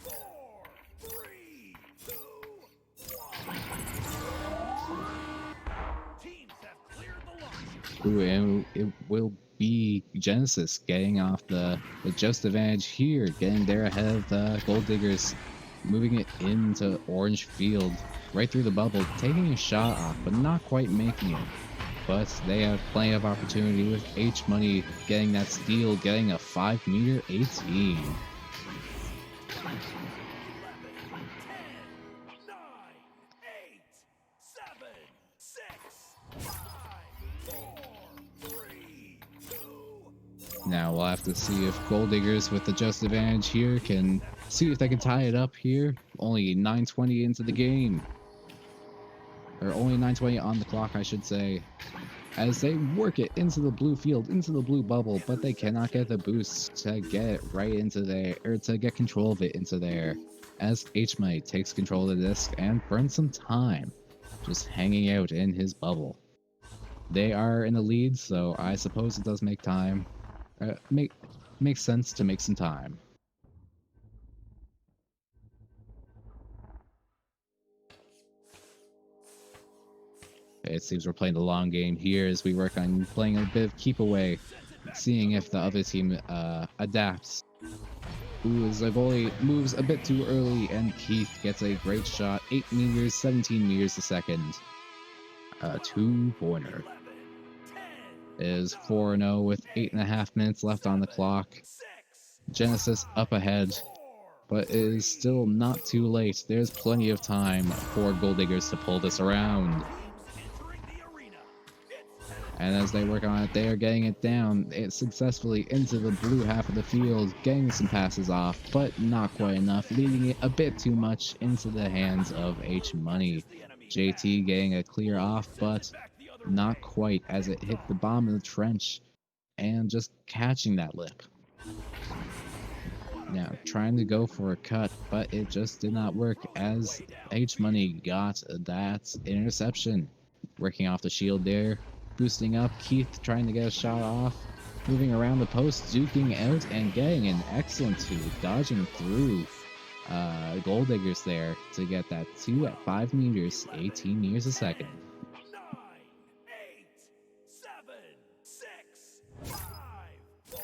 Speaker 2: 4, 3, 2, 1. Teams have cleared the launcher.
Speaker 1: Ooh, and it will be Genesis getting off the just advantage here, getting there ahead of the Gold Diggers, moving it into orange field, right through the bubble, taking a shot off, but not quite making it. But they have plenty of opportunity with H Money getting that steal, getting a 5-meter 18.
Speaker 2: 11, 10, 9, 8, 7, 6, 5, 4, 3, 2,
Speaker 1: Now we'll have to see if Gold Diggers with the just advantage here can see if they can tie it up here. Only 9:20 into the game. Or only 9:20 on the clock, I should say. As they work it into the blue field, into the blue bubble, but they cannot get the boost to get it right into there, or to get control of it into there. As H-Money takes control of the disc and burns some time, just hanging out in his bubble. They are in the lead, so I suppose it does make time. Makes sense to make some time. It seems we're playing the long game here as we work on playing a bit of keep away, seeing if the other team adapts. Ooh, as the goalie moves a bit too early, and Keith gets a great shot, 8 meters, 17 meters a second. A 2-pointer. Is 4-0 with 8.5 minutes left on the clock. Genesis up ahead, but it is still not too late. There's plenty of time for Gold Diggers to pull this around. And as they work on it, they are getting it down successfully into the blue half of the field, getting some passes off, but not quite enough, leaving it a bit too much into the hands of H Money. JT getting a clear off, but not quite, as it hit the bottom of the trench and just catching that lip. Now trying to go for a cut, but it just did not work as H Money got that interception. Working off the shield there, boosting up, Keith trying to get a shot off, moving around the post, duking out and getting an excellent 2, dodging through Gold Diggers there to get that 2 at 5 meters, 18 meters a second.
Speaker 2: 9, 8, 7, 6, 5, 4,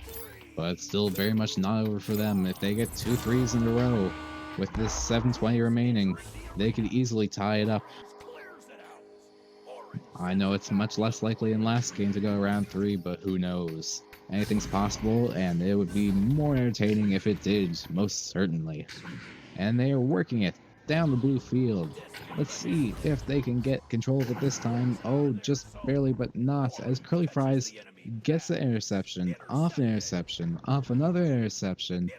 Speaker 2: 3.
Speaker 1: But still very much not over for them. If they get 2 threes in a row with this 7:20 remaining, they could easily tie it up. I know it's much less likely in last game to go around 3, but who knows? Anything's possible, and it would be more entertaining if it did, most certainly. And they are working it down the blue field. Let's see if they can get control of it this time. Oh, just barely, but not, as Curly Fries gets the interception, off an interception, off another interception.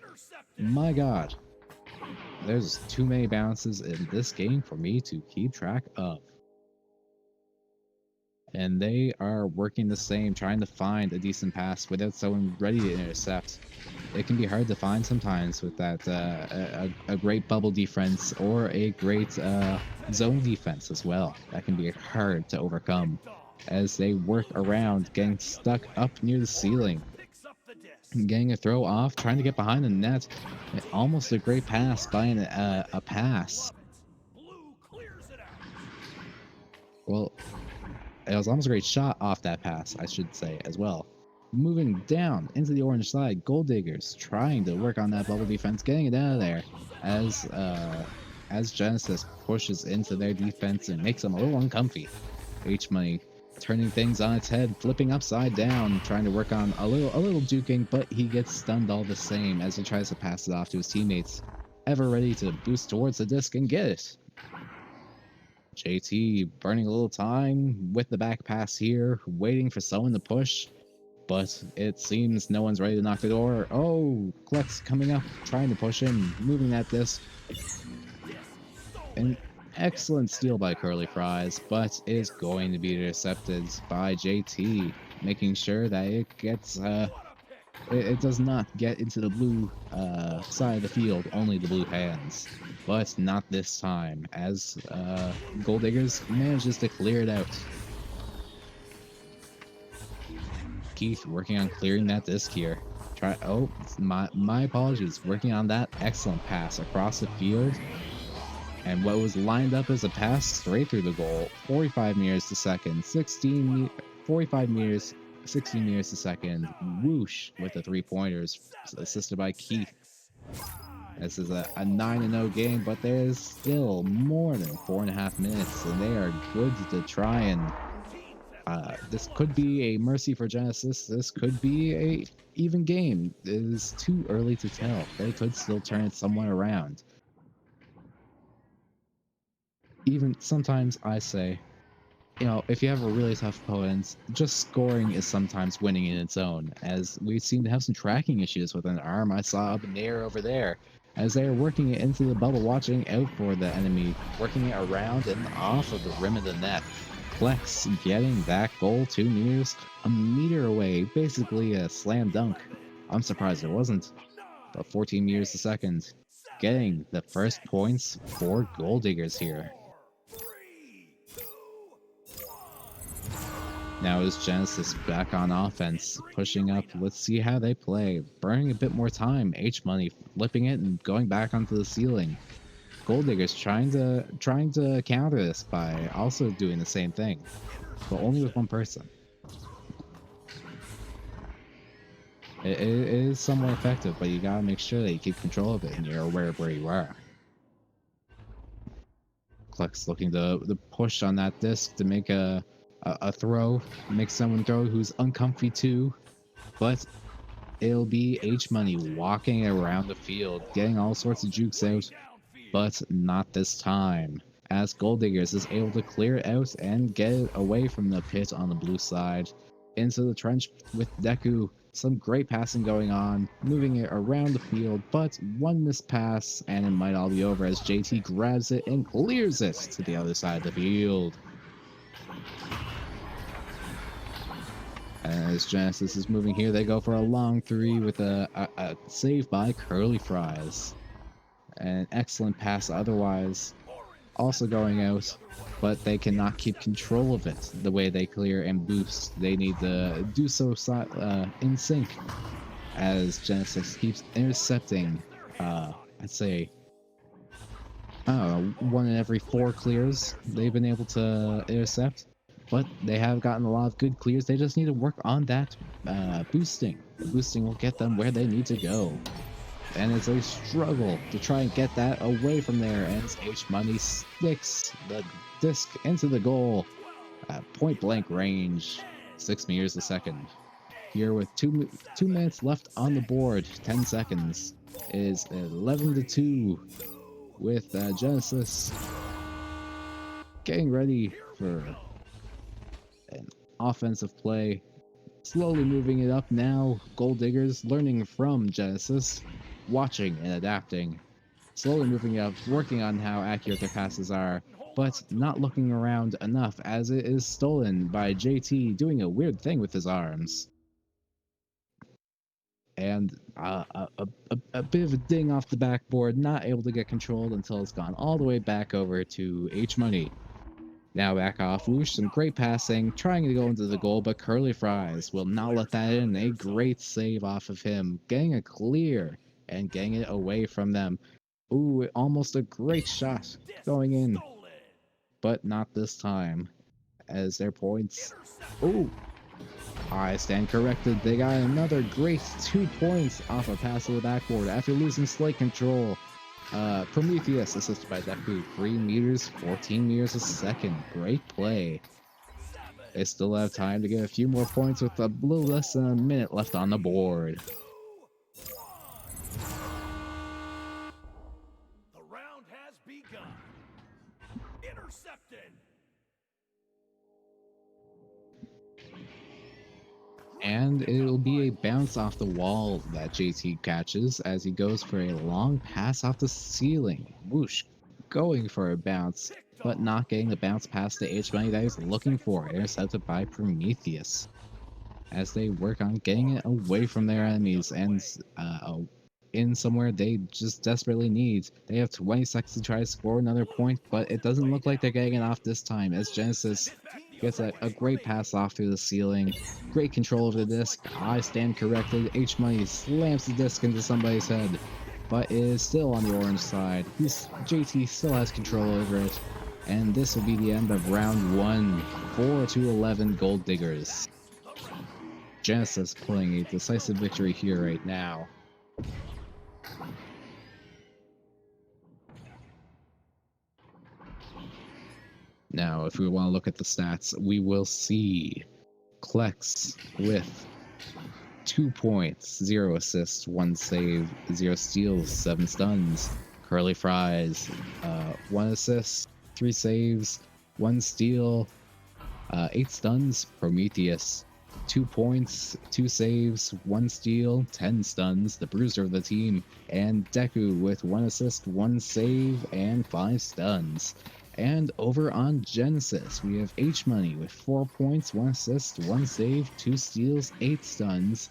Speaker 1: My god. There's too many bounces in this game for me to keep track of. And they are working the same, trying to find a decent pass without someone ready to intercept. It can be hard to find sometimes with that a great bubble defense or a great zone defense as well. That can be hard to overcome as they work around, getting stuck up near the ceiling, getting a throw off, trying to get behind the net. Almost a great pass by a pass. Well, it was almost a great shot off that pass, I should say, as well. Moving down into the orange side, Gold Diggers trying to work on that bubble defense, getting it out of there as Genesis pushes into their defense and makes them a little uncomfy. H Money turning things on its head, flipping upside down, trying to work on a little duking, but he gets stunned all the same as he tries to pass it off to his teammates, ever ready to boost towards the disc and get it. JT burning a little time with the back pass here, waiting for someone to push, but it seems no one's ready to knock the door. Oh, Klex coming up, trying to push in, moving that disc. An excellent steal by Curly Fries, but is going to be intercepted by JT, making sure that it gets it does not get into the blue side of the field, only the blue hands. But not this time, as Gold Diggers manages to clear it out. Keith working on clearing that disc here. Oh, my apologies. Working on that excellent pass across the field. And what was lined up as a pass straight through the goal, 45 meters a second, 45 meters, 16 meters a second, whoosh with the 3-pointers, assisted by Keith. This is a 9-0 game, but there is still more than 4.5 minutes, and they are good to try and. This could be a mercy for Genesis. This could be a even game. It is too early to tell. They could still turn it somewhat around. Even sometimes I say, if you have a really tough opponent, just scoring is sometimes winning in its own, as we seem to have some tracking issues with an arm I saw up in the air over there, as they are working it into the bubble, watching out for the enemy, working it around and off of the rim of the net. Plex getting that goal 2 meters, a meter away, basically a slam dunk. I'm surprised it wasn't, but 14 meters a second, getting the first points for Gold Diggers here. Now is Genesis back on offense, pushing up. Let's see how they play. Burning a bit more time. H-Money flipping it and going back onto the ceiling. Gold Diggers trying to counter this by also doing the same thing, but only with one person. It is somewhat effective, but you gotta make sure that you keep control of it and you're aware of where you are. Cluck's looking to push on that disc to make a throw, make someone throw who's uncomfy too, but it'll be H-Money walking around the field, getting all sorts of jukes out, but not this time, as Gold Diggers is able to clear it out and get it away from the pit on the blue side, into the trench with Deku. Some great passing going on, moving it around the field, but one missed pass and it might all be over as JT grabs it and clears it to the other side of the field. As Genesis is moving here, they go for a long 3 with a save by Curly Fries. An excellent pass otherwise, also going out, but they cannot keep control of it the way they clear and boost. They need to do so in sync, as Genesis keeps intercepting, I'd say, I don't know, 1 in every 4 clears they've been able to intercept. But they have gotten a lot of good clears. They just need to work on that boosting. The boosting will get them where they need to go. And it's a struggle to try and get that away from there as H-Money sticks the disc into the goal at point blank range, 6 meters a second. Here with 2 minutes left on the board, 10 seconds, is 11-2 with Genesis getting ready for an offensive play. Slowly moving it up now. Gold Diggers learning from Genesis, watching and adapting. Slowly moving it up, working on how accurate their passes are, but not looking around enough as it is stolen by JT doing a weird thing with his arms. And a bit of a ding off the backboard, not able to get controlled until it's gone all the way back over to H-Money. Now back off, whoosh, some great passing, trying to go into the goal, but Curly Fries will not let that in. A great save off of him, getting a clear and getting it away from them. Ooh, almost a great shot going in, but not this time, as their points. Ooh, I stand corrected. They got another great 2 points off a pass to the backboard after losing slight control. Prometheus assisted by Deku, 3 meters, 14 meters a second. Great play. They still have time to get a few more points with a little less than a minute left on the board.
Speaker 2: The round has begun. Intercepted.
Speaker 1: And it'll be a bounce off the wall that JT catches as he goes for a long pass off the ceiling. Whoosh, going for a bounce, but not getting the bounce pass to H-Money that he's looking for, intercepted by Prometheus. as they work on getting it away from their enemies and in somewhere they just desperately need. They have 20 seconds to try to score another point, but it doesn't look like they're getting it off this time as Genesis gets a great pass off through the ceiling. Great control over the disc. I stand corrected. H Money slams the disc into somebody's head, but it is still on the orange side. JT still has control over it. And this will be the end of round 1. 4-11 Gold Diggers. Genesis pulling a decisive victory here right now. Now, if we want to look at the stats, we will see Klex with 2 points, 0 assists, 1 save, 0 steals, 7 stuns. Curly Fries, 1 assist, 3 saves, 1 steal, 8 stuns. Prometheus, 2 points, 2 saves, 1 steal, 10 stuns, the bruiser of the team. And Deku with 1 assist, 1 save, and 5 stuns. And over on Genesis, we have H Money with 4 points, 1 assist, 1 save, 2 steals, 8 stuns.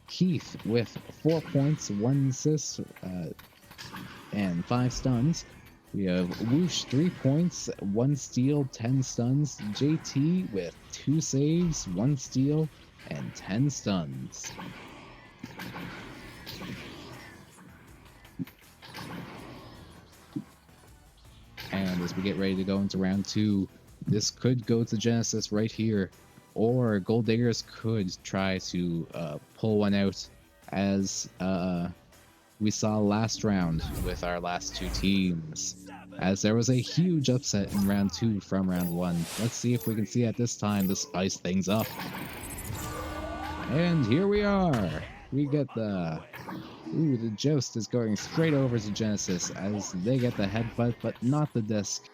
Speaker 1: Keith with 4 points, 1 assist, and 5 stuns. We have Whoosh, 3 points, 1 steal, 10 stuns. JT with 2 saves, 1 steal, and 10 stuns. And as we get ready to go into round 2, this could go to Genesis right here, or Gold Diggers could try to pull one out, as we saw last round with our last 2 teams, as there was a huge upset in round 2 from round 1. Let's see if we can see at this time to spice things up. And here we are. We get the joust is going straight over to Genesis as they get the headbutt, but not the disc,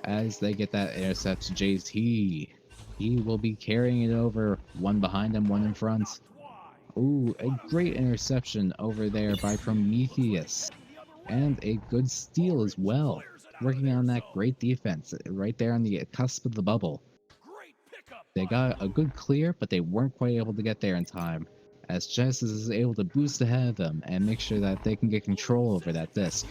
Speaker 1: as they get that intercept to JT. He will be carrying it over, 1 behind him, 1 in front. Ooh, a great interception over there by Prometheus, and a good steal as well, working on that great defense right there on the cusp of the bubble. They got a good clear, but they weren't quite able to get there in time, as Genesis is able to boost ahead of them and make sure that they can get control over that disc.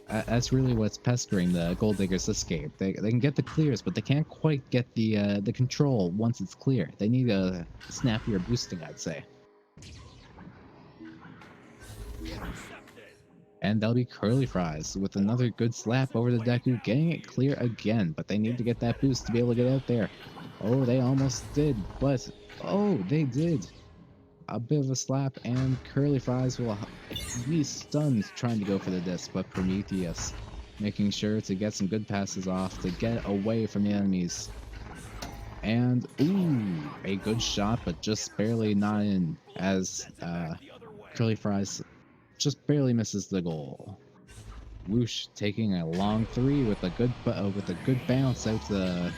Speaker 1: That's really what's pestering the Gold Diggers this game. They can get the clears, but they can't quite get the control once it's clear. They need a snappier boosting, I'd say. And that'll be Curly Fries with another good slap over the Deku, getting it clear again, but they need to get that boost to be able to get out there. Oh, they almost did, but oh, they did. A bit of a slap, and Curly Fries will be stunned trying to go for the disc, but Prometheus making sure to get some good passes off to get away from the enemies. And ooh, a good shot, but just barely not in, as Curly Fries just barely misses the goal. Whoosh taking a long 3 with a good bounce out the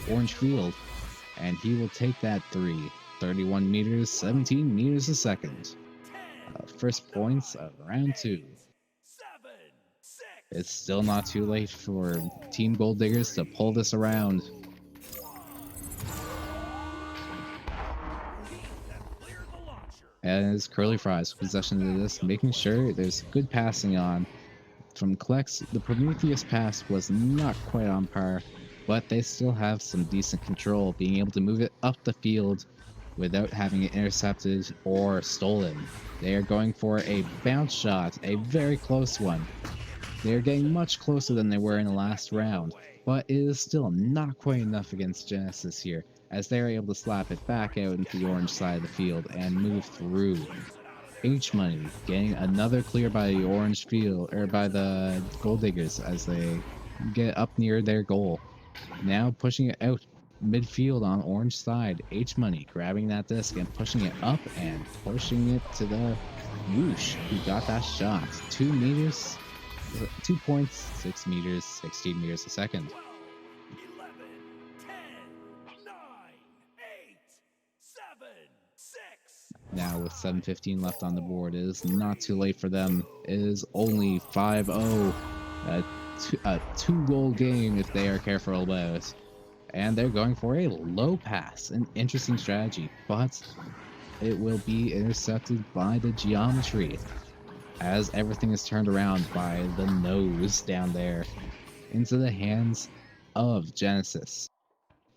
Speaker 1: orange field, and he will take that 3. 31 meters, 17 meters a second. First points of round 2. It's still not too late for Team Gold Diggers to pull this around. As Curly Fries possession of this, making sure there's good passing on. From Klex, the Prometheus pass was not quite on par, but they still have some decent control, being able to move it up the field without having it intercepted or stolen. They are going for a bounce shot, a very close one. They are getting much closer than they were in the last round, but it is still not quite enough against Genesis here, as they are able to slap it back out into the orange side of the field and move through. H Money getting another clear by the orange field, or by the Gold Diggers, as they get up near their goal. Now pushing it out midfield on orange side. H Money grabbing that disc and pushing it up and pushing it to the Whoosh, who got that shot. 2 meters, 2 points, 6 meters, 16 meters a second.
Speaker 2: 11, 10, 9, 8, 7, 6.
Speaker 1: Now with 7:15 left on the board, it is not too late for them. It is only 5-0. A 2-goal game if they are careful about it. And they're going for a low pass, an interesting strategy, but it will be intercepted by the geometry as everything is turned around by the nose down there into the hands of Genesis.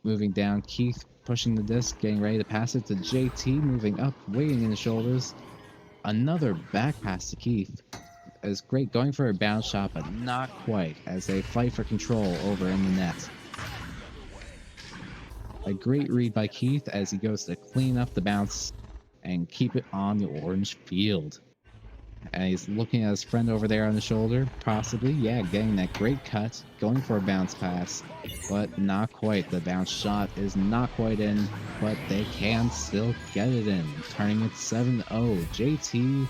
Speaker 1: Moving down, Keith pushing the disc, getting ready to pass it to JT, moving up, waiting in the shoulders. Another back pass to Keith. Is great, going for a bounce shot, but not quite, as they fight for control over in the net. A great read by Keith as he goes to clean up the bounce and keep it on the orange field. And he's looking at his friend over there on the shoulder, possibly, yeah, getting that great cut, going for a bounce pass, but not quite. The bounce shot is not quite in, but they can still get it in, turning it 7-0. JT,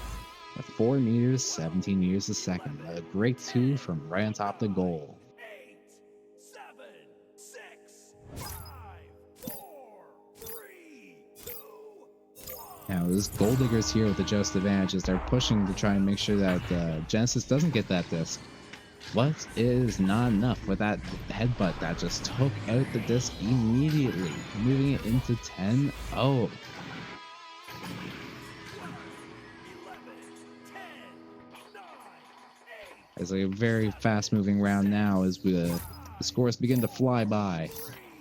Speaker 1: 4 meters, 17 meters a second. A great two from right on top of the goal.
Speaker 2: 8, 7, 6, 5, 4, 3, 2, 1.
Speaker 1: Now, this Gold Diggers here with the just advantage as they're pushing to try and make sure that Genesis doesn't get that disc. But it is not enough with that headbutt that just took out the disc immediately, moving it into 10-0.
Speaker 2: 11, 10, 9, 8.
Speaker 1: It's a very fast-moving round now as the scores begin to fly by.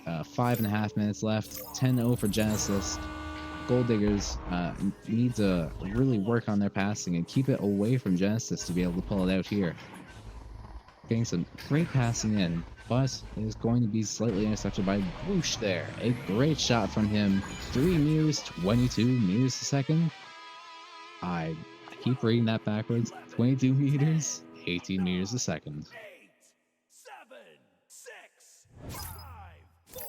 Speaker 1: 5.5 minutes left, 10-0 for Genesis. Gold Diggers need to really work on their passing and keep it away from Genesis to be able to pull it out here. Getting some great passing in, but it is going to be slightly intercepted by Whoosh there. A great shot from him. 3 meters, 22 meters a second. I keep reading that backwards. 22 meters, 18 meters a second.
Speaker 2: 8, 7, 6, 5, 4,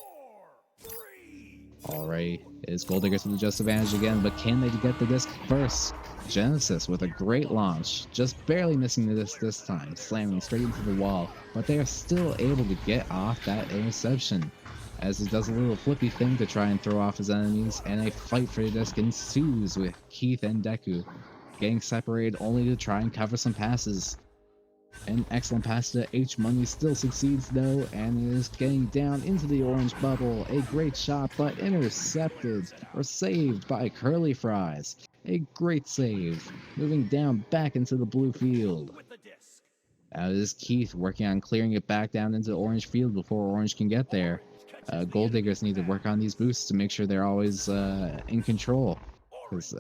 Speaker 2: 3.
Speaker 1: Alright, is Gold Diggers with the just advantage again, but can they get the disc first? Genesis with a great launch, just barely missing the disc this time, slamming straight into the wall, but they are still able to get off that interception, as he does a little flippy thing to try and throw off his enemies, and a fight for the disc ensues with Keith and Deku getting separated only to try and cover some passes. An excellent pass to H Money still succeeds though, and is getting down into the orange bubble. A great shot, but intercepted or saved by Curly Fries. A great save, moving down back into the blue field.
Speaker 2: With the disc.
Speaker 1: Now it is Keith working on clearing it back down into the orange field before Orange can get there. Gold Diggers need to work on these boosts to make sure they're always in control, because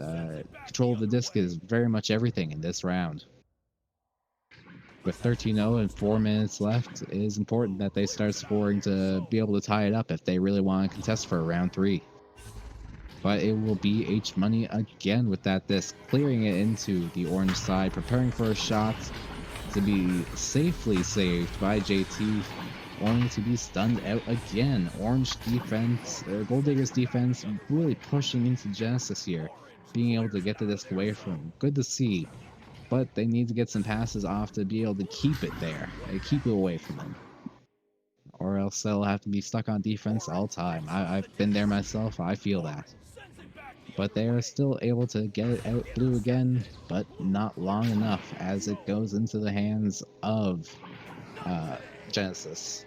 Speaker 1: control of the disc is very much everything in this round. With 13-0 and 4 minutes left, it is important that they start scoring to be able to tie it up if they really want to contest for round 3. But it will be H Money again with that disc, clearing it into the orange side, preparing for a shot to be safely saved by JT, only to be stunned out again. Orange defense, Gold Diggers defense, really pushing into Genesis here, being able to get the disc away from him. Good to see. But they need to get some passes off to be able to keep it there, keep it away from them. Or else they'll have to be stuck on defense all time. I've been there myself, I feel that. But they are still able to get it out blue again, but not long enough as it goes into the hands of Genesis.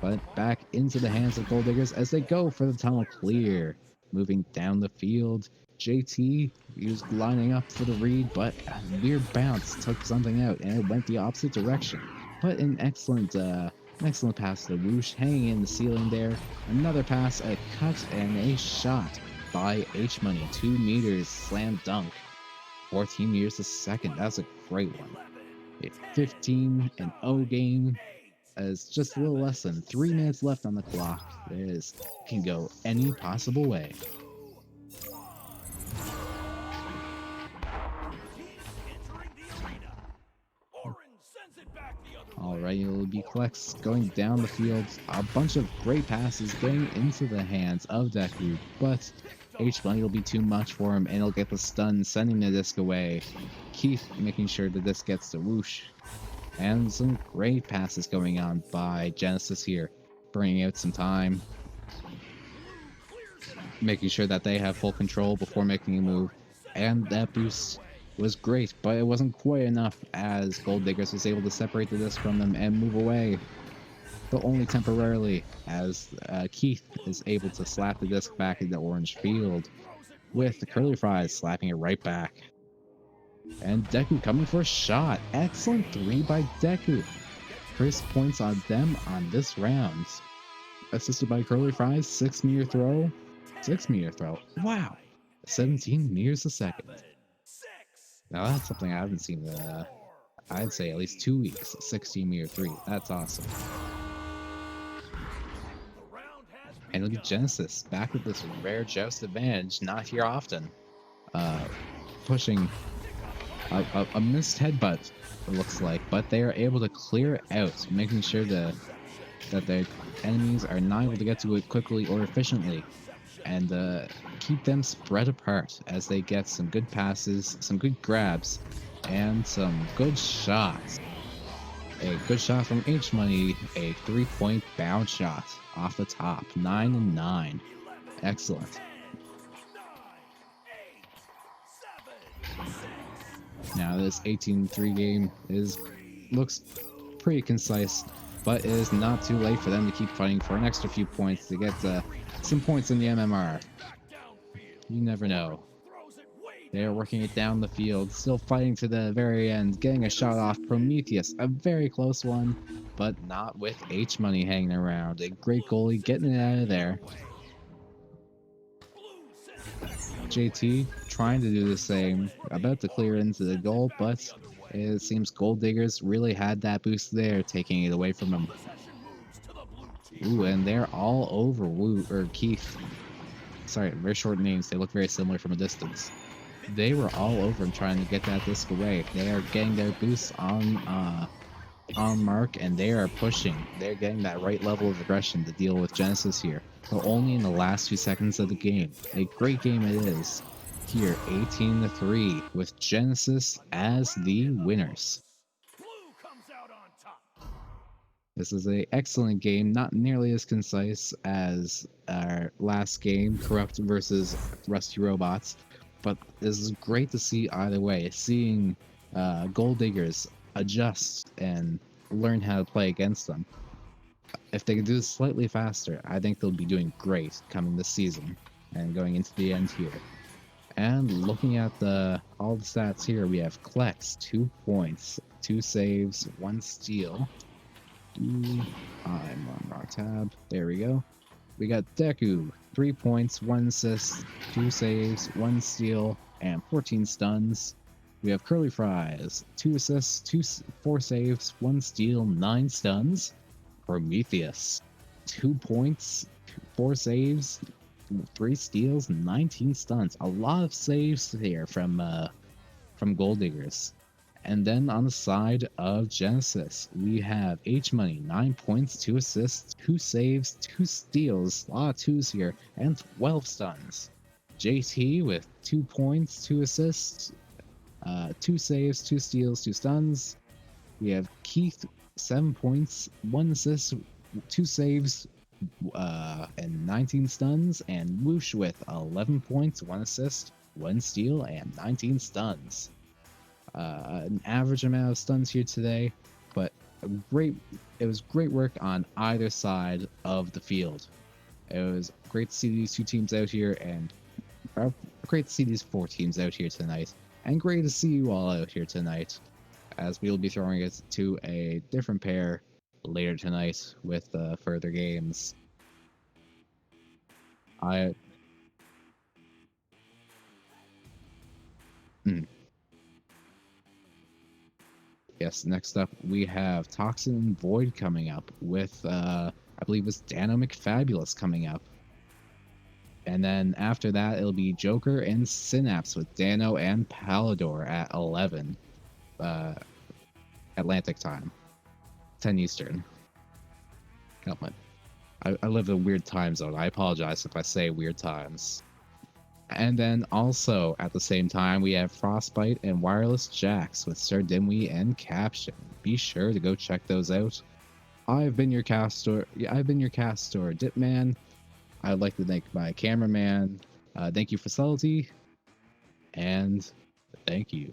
Speaker 1: But back into the hands of Gold Diggers as they go for the tunnel clear. Moving down the field, JT was lining up for the read, but a weird bounce took something out and it went the opposite direction. But an excellent pass to Whoosh, hanging in the ceiling there. Another pass, a cut, and a shot by H Money. 2 meters, slam dunk. 14 meters a second. That's a great one. A 15-0 game. As just a little less than 3 minutes left on the clock. This can go any possible way. Alright, it'll be Klex going down the field. A bunch of great passes getting into the hands of Deku, but H Money will be too much for him and he'll get the stun, sending the disc away. Keith making sure the disc gets to Whoosh. And some great passes going on by Genesis here, bringing out some time, making sure that they have full control before making a move. And that boost was great, but it wasn't quite enough as Gold Diggers was able to separate the disc from them and move away. but only temporarily, as Keith is able to slap the disc back in the orange field, with the curly fries slapping it right back. And Deku coming for a shot. Excellent 3 by Deku. First points on them on this round. Assisted by curly fries, 6-meter throw. 6-meter throw. Wow. 17 meters a second. Now that's something I haven't seen in, I'd say at least 2 weeks. 16-meter 3. That's awesome. And look at Genesis, back with this rare joust advantage, not here often. Pushing a missed headbutt, it looks like, but they are able to clear it out, making sure that their enemies are not able to get to it quickly or efficiently, and keep them spread apart as they get some good passes, some good grabs, and some good shots. A good shot from H-Money, a 3-point bounce shot off the top, 9 and 9. Excellent. Now this 18-3 game looks pretty concise, but it is not too late for them to keep fighting for an extra few points to get some points in the MMR. You never know. They are working it down the field, still fighting to the very end, getting a shot off Prometheus, a very close one, but not with H-Money hanging around. A great goalie getting it out of there. JT trying to do the same, about to clear into the goal, but it seems Gold Diggers really had that boost there, taking it away from him. Ooh, and they're all over Keith. Sorry, very short names. They look very similar from a distance. They were all over him trying to get that disc away. They are getting their boosts on mark, and they are pushing. They're getting that right level of aggression to deal with Genesis here, but only in the last few seconds of the game. A great game it is. Here, 18-3, with Genesis as the winners. This is an excellent game, not nearly as concise as our last game, Corrupt versus Rusty Robots, but this is great to see either way. Seeing Gold Diggers adjust and learn how to play against them. If they can do this slightly faster, I think they'll be doing great coming this season and going into the end here. And looking at all the stats here, we have Klex, 2 points, 2 saves, 1 steal. I'm on wrong tab. There we go. We got Deku, 3 points, 1 assist, 2 saves, 1 steal, and 14 stuns. We have Curly Fries, 2 assists, 4 saves, 1 steal, 9 stuns. Prometheus, 2 points, 4 saves, 3 steals, 19 stuns. A lot of saves here from Gold Diggers. And then on the side of Genesis, we have H-Money, 9 points, 2 assists, 2 saves, 2 steals, a lot of 2s here, and 12 stuns. JT with 2 points, 2 assists, 2 saves, 2 steals, 2 stuns. We have Keith, 7 points, 1 assist, 2 saves, and 19 stuns. And Whoosh with 11 points, 1 assist, 1 steal, and 19 stuns. An average amount of stuns here today, but it was great work on either side of the field. It was great to see these 2 teams out here, and great to see these 4 teams out here tonight, and great to see you all out here tonight, as we will be throwing it to a different pair later tonight with further games. Yes, next up we have Toxin and Void coming up with, I believe it's Dano McFabulous coming up. And then after that, it'll be Joker and Synapse with Dano and Palador at 11 Atlantic time, 10 Eastern. Come on. I live in a weird time zone. I apologize if I say weird times. And then also at the same time, we have Frostbite and Wireless Jacks with Sir Dimwee and Caption. Be sure to go check those out. I've been your castor, DipMan. I'd like to thank my cameraman. Thank you, Facility. And thank you.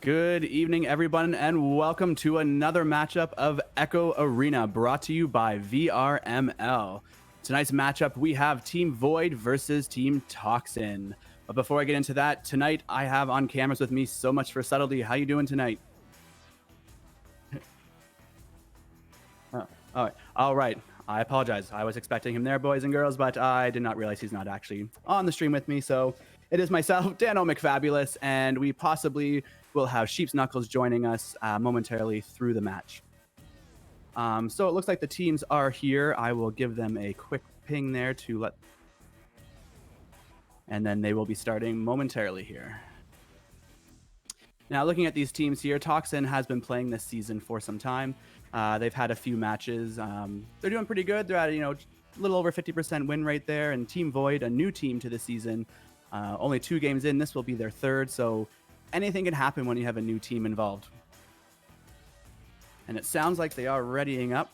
Speaker 7: Good evening, everyone, and welcome to another matchup of Echo Arena, brought to you by VRML. Tonight's matchup, we have Team Void versus Team Toxin. But before I get into that, tonight I have on cameras with me So Much for Subtlety. How you doing tonight? All right. I apologize. I was expecting him there, boys and girls, but I did not realize he's not actually on the stream with me. So it is myself, Dano McFabulous, and we possibly will have Sheep's Knuckles joining us momentarily through the match. So it looks like the teams are here. I will give them a quick ping there to let... And then they will be starting momentarily here. Now, looking at these teams here, Toxin has been playing this season for some time. They've had a few matches. They're doing pretty good. They're at, a little over 50% win rate there. And Team Void, a new team to the season, only 2 games in. This will be their 3rd. So anything can happen when you have a new team involved. And it sounds like they are readying up.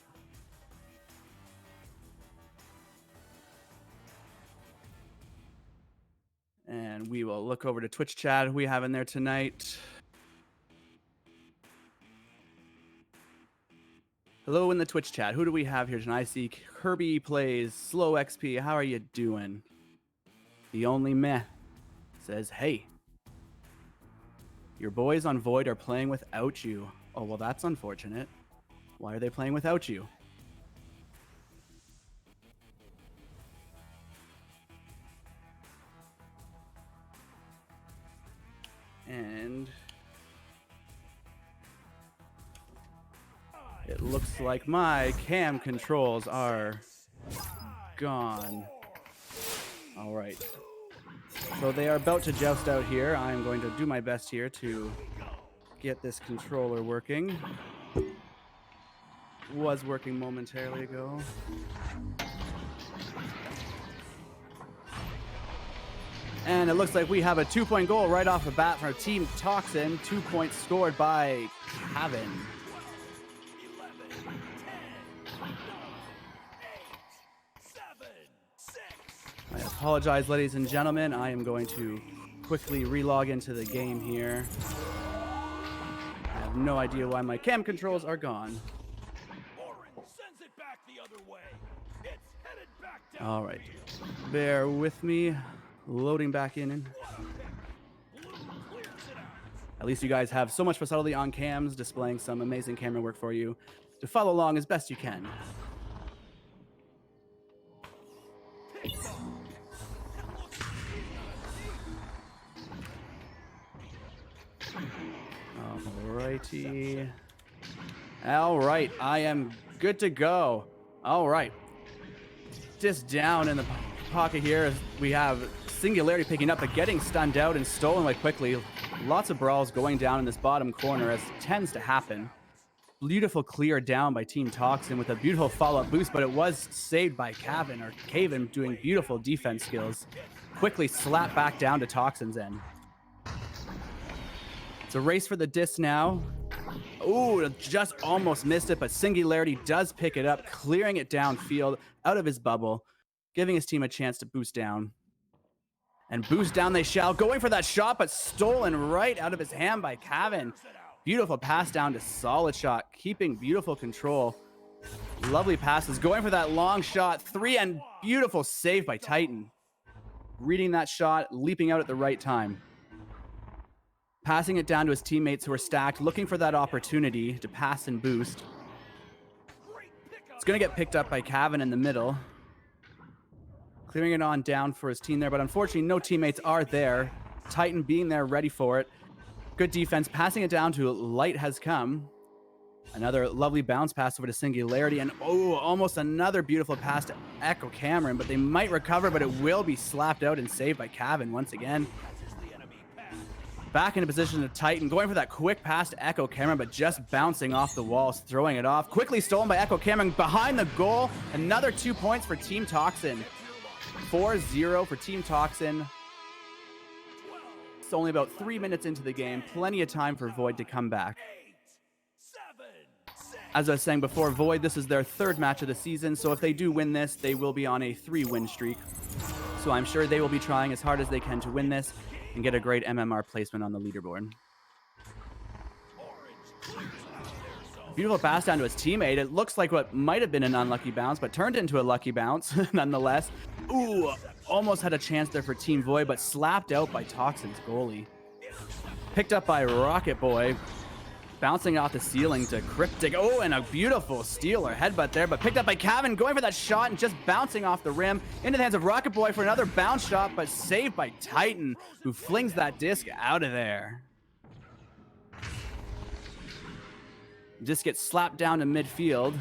Speaker 7: And we will look over to Twitch chat. Who we have in there tonight? Hello in the Twitch chat. Who do we have here tonight? I see Kirby Plays, Slow XP. How are you doing? The Only Meh says, hey, your boys on Void are playing without you. Oh, well, that's unfortunate. Why are they playing without you? And it looks like my cam controls are gone. All right. So they are about to joust out here. I'm going to do my best here to get this controller working. Was working momentarily ago. And it looks like we have a 2-point goal right off the bat for Team Toxin. 2 points scored by Kevin. I apologize, ladies and gentlemen. I am going to quickly relog into the game here. I have no idea why my cam controls are gone. All right. Bear with me. Loading back in. At least you guys have So Much for Subtlety on cams, displaying some amazing camera work for you to follow along as best you can. Alrighty. All right, I am good to go. All right. Just down in the pocket here, we have Singularity picking up, but getting stunned out and stolen away quickly. Lots of brawls going down in this bottom corner, as tends to happen. Beautiful clear down by Team Toxin with a beautiful follow-up boost, but it was saved by Caven doing beautiful defense skills. Quickly slapped back down to Toxin's end. It's a race for the disc now. Ooh, just almost missed it, but Singularity does pick it up, clearing it downfield out of his bubble, giving his team a chance to boost down. And boost down they shall, going for that shot, but stolen right out of his hand by Caven. Beautiful pass down to Solid Shot, keeping beautiful control. Lovely passes, going for that long shot, 3, and beautiful save by Titan. Reading that shot, leaping out at the right time. Passing it down to his teammates who are stacked, looking for that opportunity to pass and boost. It's going to get picked up by Caven in the middle. Clearing it on down for his team there, but unfortunately no teammates are there. Titan being there ready for it. Good defense, passing it down to Light Has Come. Another lovely bounce pass over to Singularity, and oh, almost another beautiful pass to Echo Cameron, but they might recover, but it will be slapped out and saved by Caven once again. Back into position to Titan, going for that quick pass to Echo Cameron, but just bouncing off the walls, throwing it off. Quickly stolen by Echo Cameron behind the goal. Another 2 points for Team Toxin. 4-0 for Team Toxin. It's only about 3 minutes into the game. Plenty of time for Void to come back. As I was saying before, Void, this is their 3rd match of the season, so if they do win this, they will be on a 3-win streak. So I'm sure they will be trying as hard as they can to win this and get a great MMR placement on the leaderboard. Beautiful pass down to his teammate. It looks like what might have been an unlucky bounce, but turned into a lucky bounce nonetheless. Ooh, almost had a chance there for Team Void, but slapped out by Toxin's goalie. Picked up by Rocket Boy, bouncing off the ceiling to Cryptic. Oh, and a beautiful steal or headbutt there, but picked up by Kevin, going for that shot and just bouncing off the rim into the hands of Rocket Boy for another bounce shot, but saved by Titan, who flings that disc out of there. Just gets slapped down to midfield.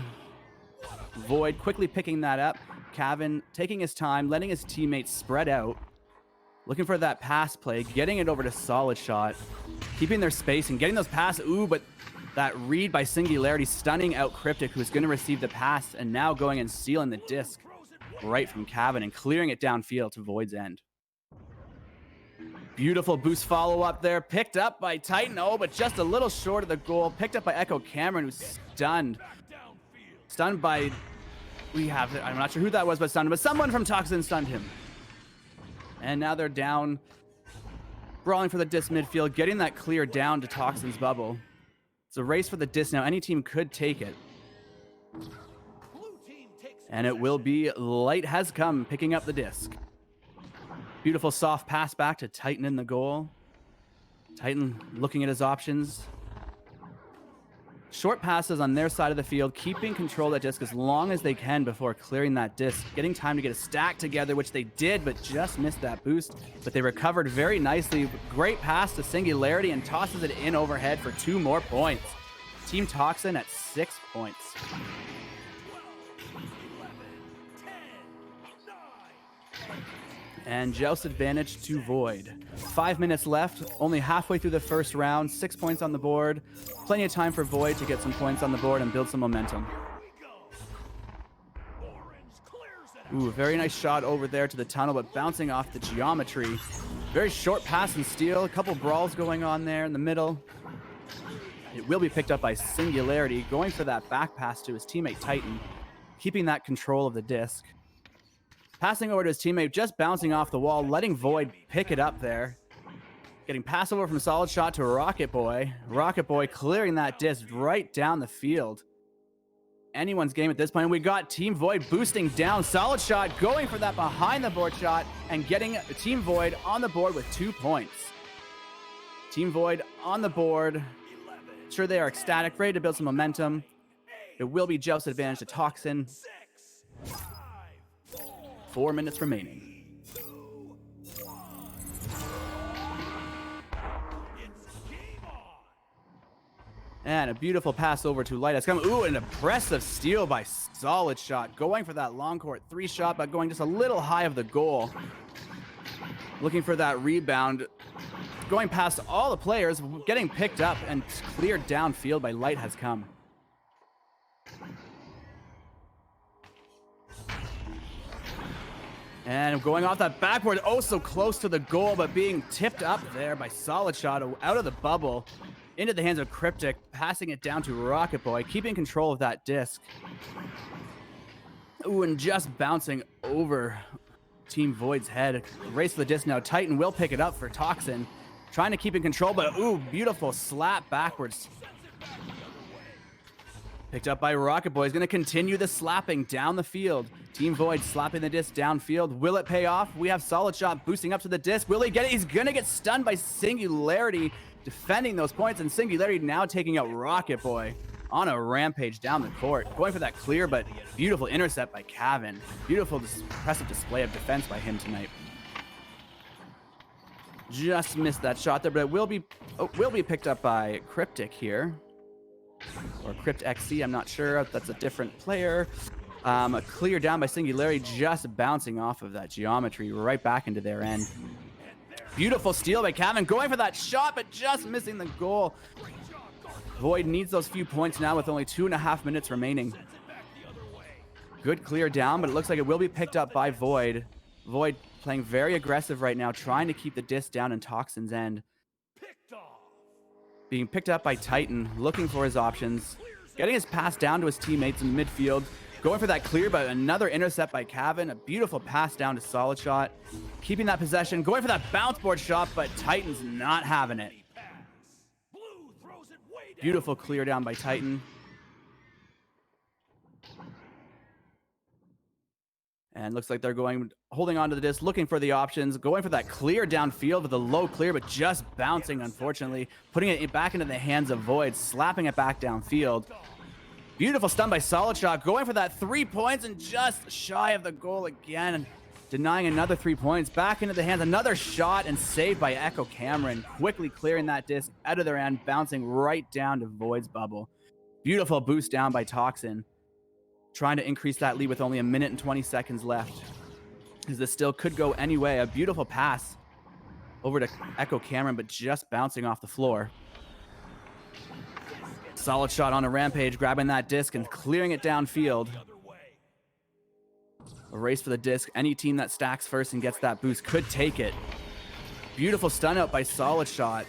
Speaker 7: Void quickly picking that up. Kevin taking his time, letting his teammates spread out. Looking for that pass play, getting it over to Solid Shot. Keeping their space and getting those passes. Ooh, but that read by Singularity stunning out Cryptic, who's going to receive the pass and now going and stealing the disc right from Kevin and clearing it downfield to Void's end. Beautiful boost follow-up there. Picked up by Titan. Oh, but just a little short of the goal. Picked up by Echo Cameron, who's stunned. Stunned by... I'm not sure who that was, but stunned. But someone from Toxin stunned him. And now they're down. Brawling for the disc midfield. Getting that clear down to Toxin's bubble. It's a race for the disc now. Any team could take it. And it will be Light Has Come picking up the disc. Beautiful soft pass back to Titan in the goal. Titan looking at his options. Short passes on their side of the field, keeping control of that disc as long as they can before clearing that disc. Getting time to get a stack together, which they did, but just missed that boost. But they recovered very nicely. Great pass to Singularity and tosses it in overhead for 2 more points. Team Toxin at 6 points. And Joust advantage to Void. 5 minutes left, only halfway through the first round, 6 points on the board. Plenty of time for Void to get some points on the board and build some momentum. Ooh, very nice shot over there to the tunnel, but bouncing off the geometry. Very short pass and steal, a couple brawls going on there in the middle. It will be picked up by Singularity, going for that back pass to his teammate Titan, keeping that control of the disc. Passing over to his teammate, just bouncing off the wall, letting Void pick it up there. Getting pass over from Solid Shot to Rocket Boy. Rocket Boy clearing that disc right down the field. Anyone's game at this point. We got Team Void boosting down. Solid Shot going for that behind the board shot and getting Team Void on the board with 2 points. Team Void on the board. Sure, they are ecstatic, ready to build some momentum. It will be Joust's advantage to Toxin. 4 minutes remaining. And a beautiful pass over to Light Has Come. Ooh, an impressive steal by Solid Shot. Going for that long court 3 shot, but going just a little high of the goal. Looking for that rebound. Going past all the players, getting picked up and cleared downfield by Light Has Come. And going off that backboard, oh so close to the goal, but being tipped up there by Solid Shot out of the bubble into the hands of Cryptic, passing it down to Rocket Boy, keeping control of that disc. Ooh, and just bouncing over Team Void's head. Race for the disc now. Titan will pick it up for Toxin, trying to keep in control, but ooh, beautiful slap backwards. Picked up by Rocket Boy. He's going to continue the slapping down the field. Team Void slapping the disc downfield. Will it pay off? We have Solid Shot boosting up to the disc. Will he get it? He's going to get stunned by Singularity, defending those points, and Singularity now taking out Rocket Boy on a rampage down the court. Going for that clear, but beautiful intercept by Kevin. Beautiful, impressive display of defense by him tonight. Just missed that shot there, but it will be picked up by Cryptic here. Or Crypt XC, I'm not sure if that's a different player. A clear down by Singularity, just bouncing off of that geometry right back into their end. Beautiful steal by Kevin, going for that shot, but just missing the goal. Void needs those few points now with only 2.5 minutes remaining. Good clear down, but it looks like it will be picked up by Void. Void playing very aggressive right now, trying to keep the disc down in Toxin's end. Being picked up by Titan, looking for his options. Getting his pass down to his teammates in the midfield. Going for that clear, but another intercept by Kevin. A beautiful pass down to Solid Shot. Keeping that possession. Going for that bounce board shot, but Titan's not having it. Beautiful clear down by Titan. And looks like they're holding on to the disc, looking for the options, going for that clear downfield with a low clear, but just bouncing, unfortunately, putting it back into the hands of Void, slapping it back downfield. Beautiful stun by Solid Shot, going for that 3 points and just shy of the goal again, denying another 3 points. Back into the hands, another shot and saved by Echo Cameron, quickly clearing that disc out of their end, bouncing right down to Void's bubble. Beautiful boost down by Toxin, trying to increase that lead with only 1 minute and 20 seconds left, because this still could go any way. A beautiful pass over to Echo Cameron, but just bouncing off the floor. Solid Shot on a rampage, grabbing that disc and clearing it downfield. A race for the disc. Any team that stacks first and gets that boost could take it. Beautiful stun out by Solid Shot.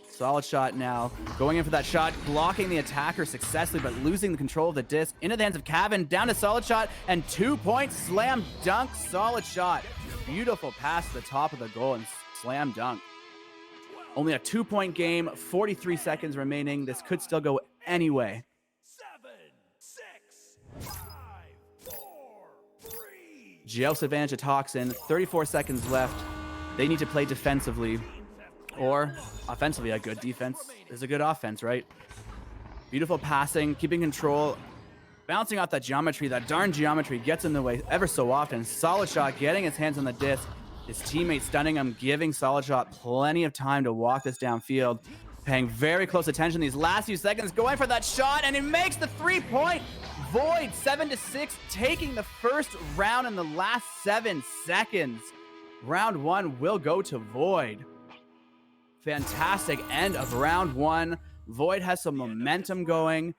Speaker 7: Solid Shot now going in for that shot, blocking the attacker successfully, but losing the control of the disc. Into the hands of Cavan, down to Solid Shot, and 2 points, slam dunk, Solid Shot. Beautiful pass to the top of the goal and slam dunk. Only a 2-point game, 43 seconds remaining. This could still go anyway.
Speaker 2: 7, 6, 5, 4, 3.
Speaker 7: Jealous advantage to Toxin, 34 seconds left. They need to play defensively, or offensively. A good defense is a good offense, right? Beautiful passing, keeping control, bouncing off that geometry. That darn geometry gets in the way ever so often. Solid Shot getting his hands on the disc. His teammate stunning him, giving Solid Shot plenty of time to walk this downfield. Paying very close attention these last few seconds, going for that shot, and he makes the 3-point. Void 7-6, taking the first round in the last 7 seconds. Round 1 will go to Void. Fantastic end of round 1. Void has some momentum going.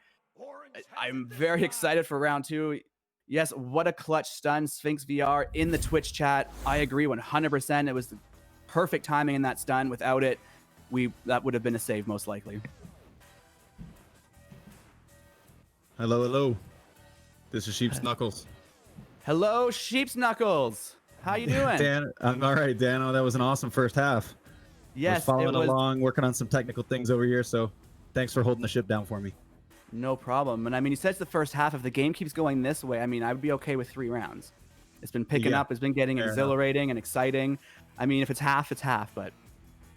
Speaker 7: I'm very excited for round 2. Yes, what a clutch stun, Sphinx VR in the Twitch chat. I agree 100%. It was the perfect timing in that stun. Without it, that would have been a save most likely.
Speaker 8: Hello, hello. This is Sheep's Knuckles.
Speaker 7: Hello, Sheep's Knuckles. How you doing?
Speaker 8: Dan, I'm all right, Dano. That was an awesome first half.
Speaker 7: Yes,
Speaker 8: I was following
Speaker 7: it was
Speaker 8: along, working on some technical things over here, so thanks for holding the ship down for me.
Speaker 7: no problem. And I mean, you said it's the first half. If the game keeps going this way, I mean, I would be okay with 3 rounds. It's been picking up. It's been getting exhilarating and exciting. I mean, if it's half, it's half, but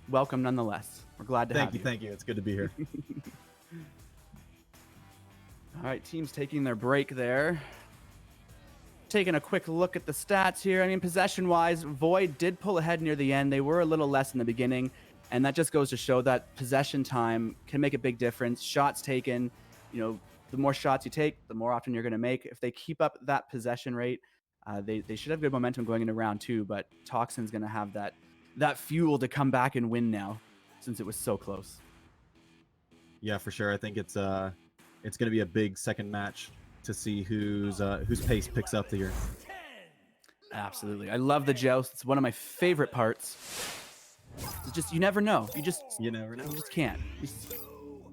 Speaker 7: welcome nonetheless. We're glad to have you.
Speaker 8: Thank you. It's good to be here.
Speaker 7: All right, teams taking their break there. Taking a quick look at the stats here. I mean, possession-wise, Void did pull ahead near the end. They were a little less in the beginning, and that just goes to show that possession time can make a big difference. Shots taken, you know, the more shots you take, the more often you're going to make. If they keep up that possession rate, they should have good momentum going into round 2, but Toxin's going to have that fuel to come back and win now, since it was so close.
Speaker 8: Yeah, for sure. I think it's going to be a big second match to see whose pace picks up here.
Speaker 7: Absolutely. I love the joust. It's one of my favorite parts. It's just, you never know.
Speaker 8: You never know.
Speaker 7: You just can't.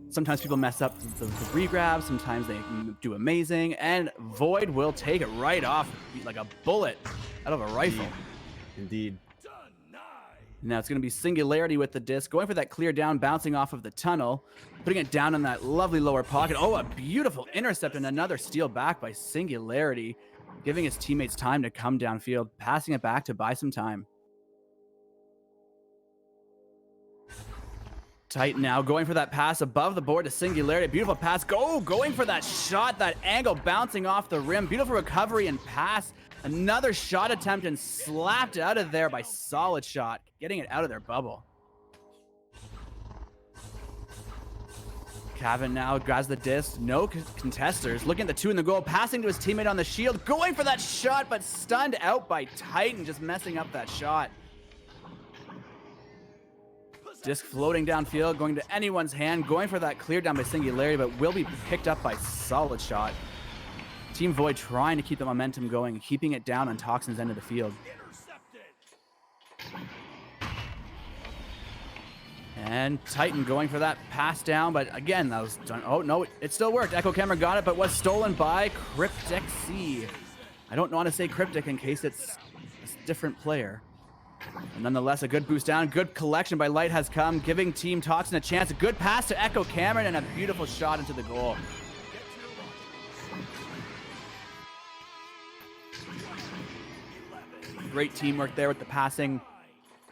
Speaker 7: Sometimes people mess up the regrab. Sometimes they do amazing. And Void will take it right off like a bullet out of a rifle.
Speaker 8: Indeed.
Speaker 7: Now it's going to be Singularity with the disc, going for that clear down, bouncing off of the tunnel, putting it down in that lovely lower pocket. Oh, a beautiful intercept and another steal back by Singularity, giving his teammates time to come downfield, passing it back to buy some time. Titan now going for that pass above the board to Singularity. Beautiful pass. Going for that shot, that angle bouncing off the rim. Beautiful recovery and pass. Another shot attempt and slapped out of there by Solid Shot, getting it out of their bubble. Cavan now grabs the disc. No contesters. Looking at the 2 in the goal. Passing to his teammate on the shield. Going for that shot, but stunned out by Titan, just messing up that shot. Disc floating downfield, going to anyone's hand. Going for that clear down by Singularity, but will be picked up by Solid Shot. Team Void trying to keep the momentum going, keeping it down on Toxin's end of the field. And Titan going for that pass down, but again, that was done. Oh, no, it still worked. Echo Camera got it, but was stolen by Cryptic C. I don't want to say Cryptic in case it's a different player. And nonetheless, a good boost down, good collection by Light has come, giving Team Toxin a chance. A good pass to Echo Cameron and a beautiful shot into the goal. Great teamwork there with the passing.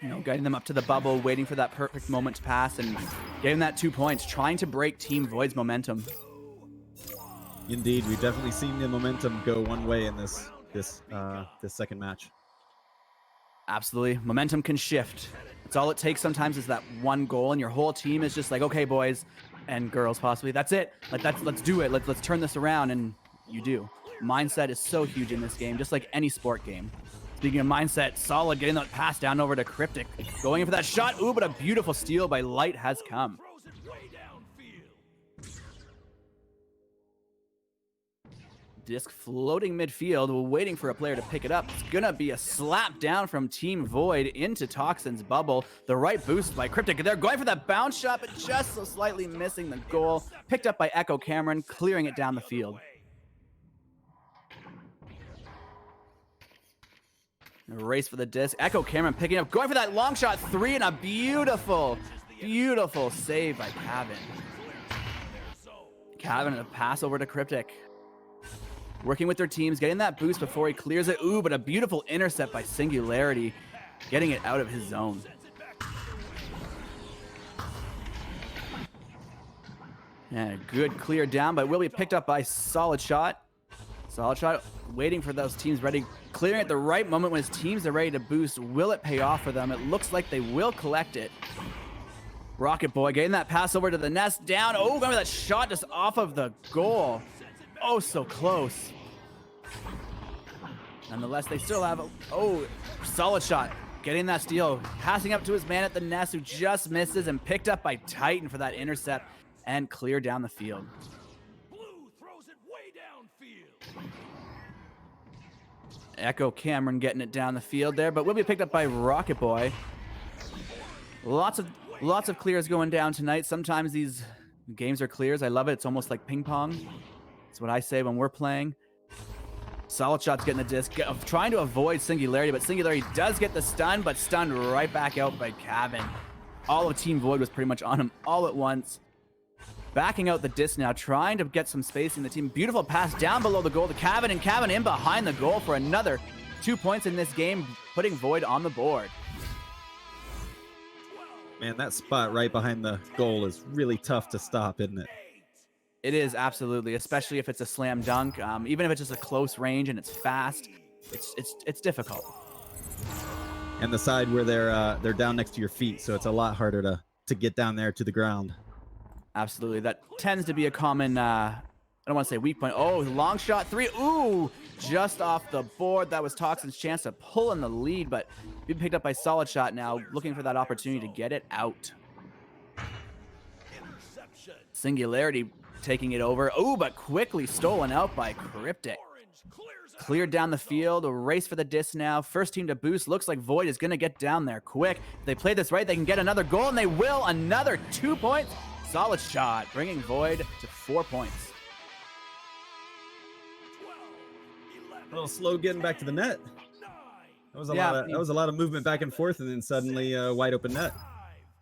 Speaker 7: You know, getting them up to the bubble, waiting for that perfect moment to pass, and getting that 2 points, trying to break Team Void's momentum.
Speaker 8: Indeed, we've definitely seen the momentum go one way in this second match.
Speaker 7: Absolutely. Momentum can shift. That's all it takes sometimes is that one goal, and your whole team is just like, okay, boys and girls, possibly, that's it. Like, let's do it. Let's turn this around, and you do. Mindset is so huge in this game, just like any sport game. Speaking of mindset, Solid getting that pass down over to Cryptic. Going in for that shot. Ooh, but a beautiful steal by Light has come.
Speaker 2: Throws it way downfield.
Speaker 7: Disc floating midfield, waiting for a player to pick it up. It's gonna be a slap down from Team Void into Toxin's bubble. The right boost by Cryptic. They're going for that bounce shot, but just so slightly missing the goal. Picked up by Echo Cameron, clearing it down the field. A race for the disc. Echo Cameron picking up, going for that long shot 3, and a beautiful, beautiful save by Cavan. Cavan, a pass over to Cryptic. Working with their teams, getting that boost before he clears it. Ooh, but a beautiful intercept by Singularity, getting it out of his zone. And a good clear down, but will be picked up by Solid Shot. Solid Shot waiting for those teams ready. Clearing at the right moment when his teams are ready to boost. Will it pay off for them? It looks like they will collect it. Rocket Boy getting that pass over to the nest. Down. Oh, remember that shot just off of the goal. Oh, so close. Nonetheless, they still have Solid Shot getting that steal. Passing up to his man at the nest who just misses, and picked up by Titan for that intercept and clear down the field.
Speaker 2: Blue throws it way downfield.
Speaker 7: Echo Cameron getting it down the field there, but will be picked up by Rocket Boy. Lots of clears going down tonight. Sometimes these games are clears. I love it. It's almost like ping pong. That's what I say when we're playing. Solid Shot's getting the disc, trying to avoid Singularity, but Singularity does get the stun, but stunned right back out by Cavan. All of Team Void was pretty much on him all at once. Backing out the disc now, trying to get some space in the team. Beautiful pass down below the goal to Cavan, and Cavan in behind the goal for another 2 points in this game, putting Void on the board.
Speaker 8: Man, that spot right behind the goal is really tough to stop, isn't it?
Speaker 7: It is, absolutely, especially if it's a slam dunk. Even if it's just a close range and it's fast, it's difficult.
Speaker 8: And the side where they're down next to your feet, so it's a lot harder to get down there to the ground.
Speaker 7: Absolutely. That tends to be a common, I don't want to say weak point. Oh, long shot 3. Ooh, just off the board. That was Toxin's chance to pull in the lead, but being picked up by Solid Shot now, looking for that opportunity to get it out.
Speaker 2: Interception.
Speaker 7: Singularity taking it over. Ooh, but quickly stolen out by Cryptic. Cleared down the field, a race for the disc now. First team to boost. Looks like Void is going to get down there quick. If they play this right, they can get another goal, and they will. Another 2 points. Solid Shot, bringing Void to 4 points.
Speaker 2: 12, 11,
Speaker 8: A little slow getting back to the net.
Speaker 2: 9,
Speaker 8: That was a lot of movement back and forth, and then suddenly wide open net.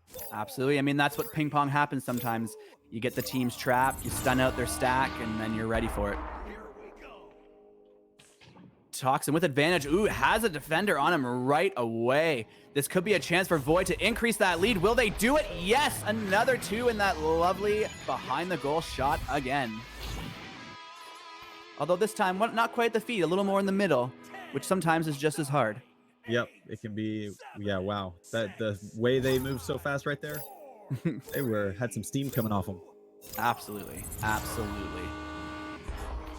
Speaker 2: 5.
Speaker 7: Absolutely. I mean, that's what ping pong happens sometimes. You get the teams trapped, you stun out their stack, and then you're ready for it.
Speaker 2: Here we go.
Speaker 7: Toxin with advantage. Ooh, has a defender on him right away. This could be a chance for Void to increase that lead. Will they do it? Yes, another 2 in that lovely behind the goal shot again. Although this time, not quite at the feet, a little more in the middle, which sometimes is just as hard.
Speaker 8: Yep, it can be. Yeah, wow. The way they moved so fast right there, they had some steam coming off them.
Speaker 7: Absolutely, absolutely.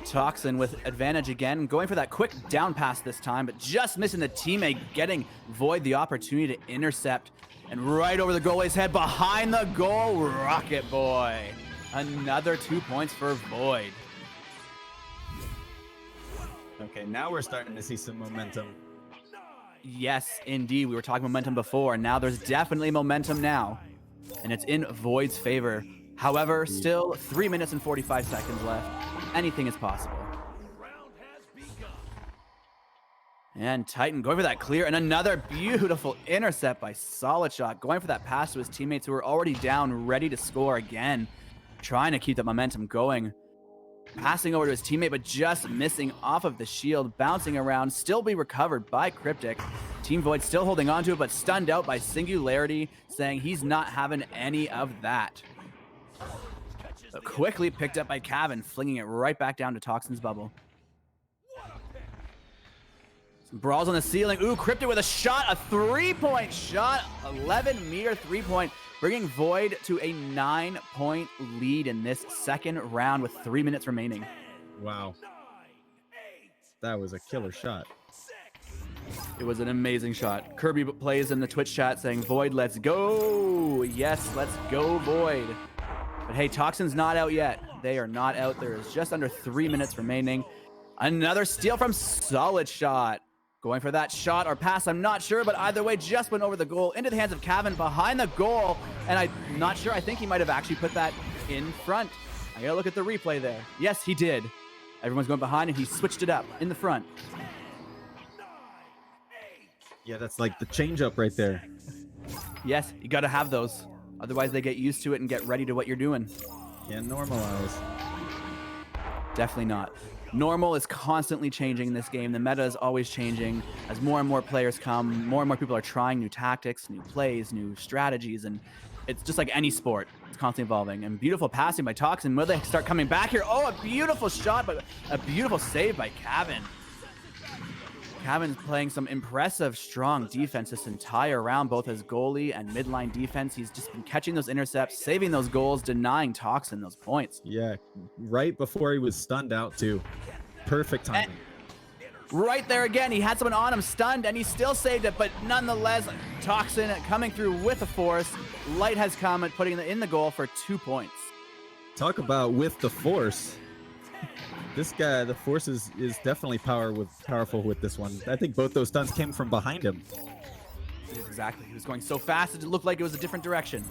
Speaker 7: Toxin with advantage again, going for that quick down pass this time, but just missing the teammate, getting Void the opportunity to intercept. And right over the goalie's head, behind the goal, Rocket Boy. Another 2 points for Void.
Speaker 8: Okay, now we're starting to see some momentum.
Speaker 7: Yes, indeed. We were talking momentum before, and now there's definitely momentum now. And it's in Void's favor. However, still 3 minutes and 45 seconds left. Anything is possible.
Speaker 2: Round has begun.
Speaker 7: And Titan going for that clear, and another beautiful intercept by Solid Shot, going for that pass to his teammates who are already down, ready to score again. Trying to keep the momentum going. passing over to his teammate, but just missing off of the shield, bouncing around, still be recovered by Cryptic. Team Void still holding on to it, but stunned out by Singularity, saying he's not having any of that. So quickly picked up by Cavan, flinging it right back down to Toxin's bubble. Some brawls on the ceiling. Ooh, Cryptic with a shot, a 3-point shot, 11-meter 3-point, bringing Void to a 9-point lead in this second round with 3 minutes remaining.
Speaker 8: Wow. That was a killer shot.
Speaker 7: It was an amazing shot. Kirby plays in the Twitch chat saying, Void, let's go. Yes, let's go, Void. But hey, Toxin's not out yet. They are not out. There is just under 3 minutes remaining. Another steal from Solid Shot. Going for that shot or pass, I'm not sure, but either way, just went over the goal into the hands of Cavan behind the goal. And I'm not sure. I think he might have actually put that in front. I gotta look at the replay there. Yes, he did. Everyone's going behind and he switched it up in the front.
Speaker 8: Yeah, that's like the change up right there.
Speaker 7: Yes, you gotta have those. Otherwise, they get used to it and get ready to what you're doing.
Speaker 8: Can't normalize.
Speaker 7: Definitely not. Normal is constantly changing in this game. The meta is always changing. As more and more players come, more and more people are trying new tactics, new plays, new strategies, and it's just like any sport. It's constantly evolving. And beautiful passing by Toxin. Will they start coming back here? Oh, a beautiful shot, but a beautiful save by Cavan. Cavan's playing some impressive, strong defense this entire round, both as goalie and midline defense. He's just been catching those intercepts, saving those goals, denying Toxin those points.
Speaker 8: Yeah, right before he was stunned out too. Perfect timing.
Speaker 7: Right there again, he had someone on him stunned and he still saved it, but nonetheless, Toxin coming through with a force. Light has come and putting it in the goal for 2 points.
Speaker 8: Talk about with the force. This guy, the force is definitely powerful with this one. I think both those stunts came from behind him.
Speaker 7: Yes, exactly. He was going so fast it looked like it was a different direction.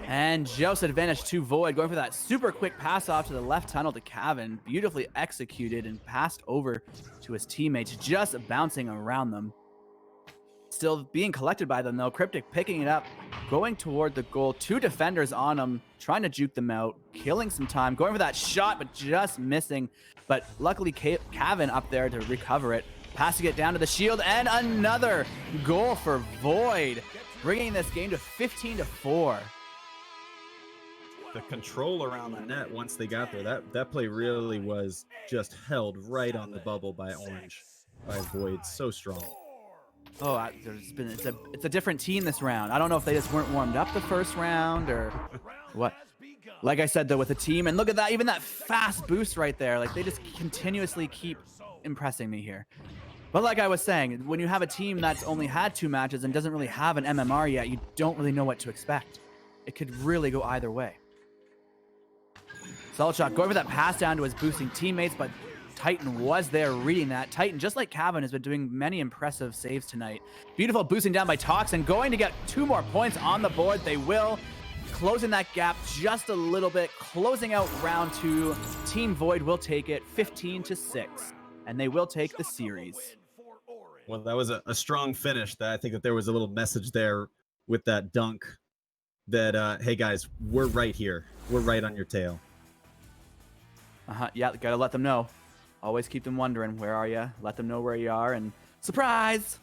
Speaker 7: And just advantage to Void, going for that super quick pass off to the left tunnel to Cavan. Beautifully executed and passed over to his teammates, just bouncing around them. Still being collected by them though. Cryptic picking it up, going toward the goal. 2 defenders on him, trying to juke them out, killing some time, going for that shot, but just missing. But luckily, Cavan up there to recover it, passing it down to the shield, and another goal for Void, bringing this game to 15-4.
Speaker 8: The control around the net once they got there, that play really was just held right on the bubble by Orange, by Void. So strong.
Speaker 7: Oh, it's a different team this round. I don't know if they just weren't warmed up the first round or what. Like I said though, with the team, and look at that, even that fast boost right there. Like they just continuously keep impressing me here. But like I was saying, when you have a team that's only had 2 matches and doesn't really have an MMR yet, you don't really know what to expect. It could really go either way. Solid Shot going for that pass down to his boosting teammates, but Titan was there reading that. Titan, just like Cavan, has been doing many impressive saves tonight. Beautiful boosting down by Toxin, going to get 2 more points on the board. They will. Closing that gap just a little bit. Closing out round 2. Team Void will take it 15-6, and they will take the series.
Speaker 8: Well, that was a strong finish. That I think that there was a little message there with that dunk that, hey guys, we're right here. We're right on your tail.
Speaker 7: Yeah, gotta let them know. Always keep them wondering, where are you? Let them know where you are, and surprise!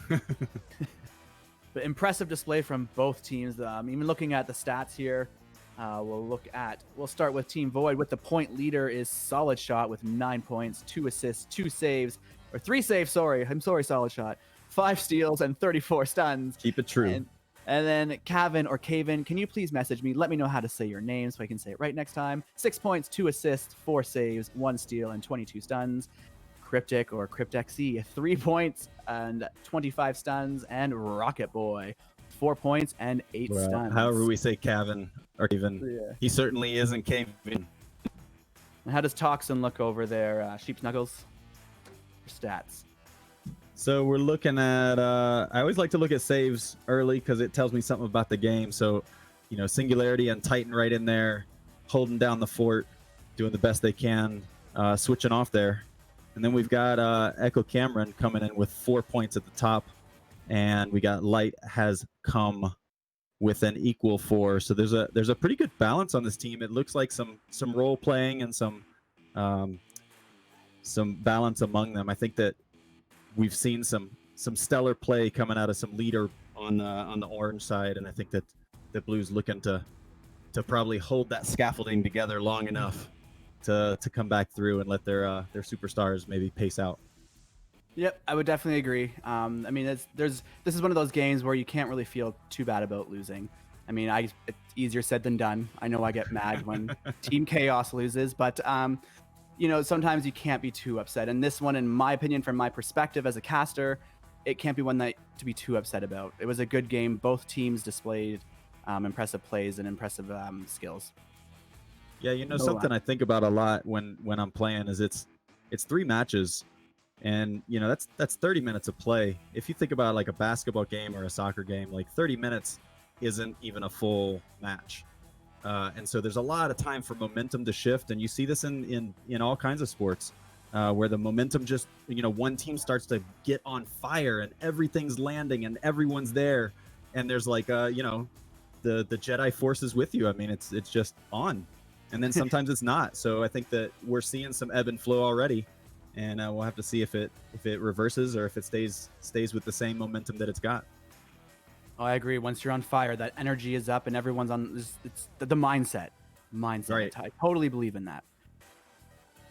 Speaker 7: But impressive display from both teams. Even looking at the stats here, we'll start with Team Void. With the point leader is Solid Shot with 9 points, 2 assists, 2 saves, or 3 saves. Sorry, I'm sorry, Solid Shot. 5 steals and 34 stuns.
Speaker 8: Keep it true.
Speaker 7: And then Cavan or Caven, can you please message me? Let me know how to say your name so I can say it right next time. 6 points, 2 assists, 4 saves, 1 steal, and 22 stuns. Cryptic or CryptXC, 3 points and 25 stuns. And Rocket Boy, 4 points and 8 stuns.
Speaker 8: However we say Cavan or Caven, he certainly isn't Caven.
Speaker 7: And how does Toxin look over there, Sheep's Knuckles? Stats.
Speaker 8: So we're looking at, I always like to look at saves early because it tells me something about the game. So, you know, Singularity and Titan right in there, holding down the fort, doing the best they can, switching off there. And then we've got Echo Cameron coming in with 4 points at the top. And we got Light has come with an equal 4. So there's a pretty good balance on this team. It looks like some role playing and some balance among them. I think that we've seen some stellar play coming out of some leader on the orange side, and I think that the Blues looking to probably hold that scaffolding together long enough to come back through and let their superstars maybe pace out.
Speaker 7: Yep, I would definitely agree. I mean, this is one of those games where you can't really feel too bad about losing. I mean, it's easier said than done. I know I get mad when Team Chaos loses, but you know, sometimes you can't be too upset. And this one, in my opinion, from my perspective as a caster, it can't be one that to be too upset about. It was a good game. Both teams displayed impressive plays and impressive skills.
Speaker 8: Yeah, you know, something I think about a lot when I'm playing is it's 3 matches, and you know that's 30 minutes of play. If you think about like a basketball game or a soccer game, like 30 minutes isn't even a full match. And so there's a lot of time for momentum to shift, and you see this in all kinds of sports, where the momentum just, you know, one team starts to get on fire and everything's landing and everyone's there, and there's like you know, the Jedi Force is with you. I mean, it's just on, and then sometimes it's not. So I think that we're seeing some ebb and flow already, and we'll have to see if it reverses or if it stays with the same momentum that it's got.
Speaker 7: Oh, I agree. Once you're on fire, that energy is up and everyone's on. It's the mindset.
Speaker 8: Right.
Speaker 7: I totally believe in that.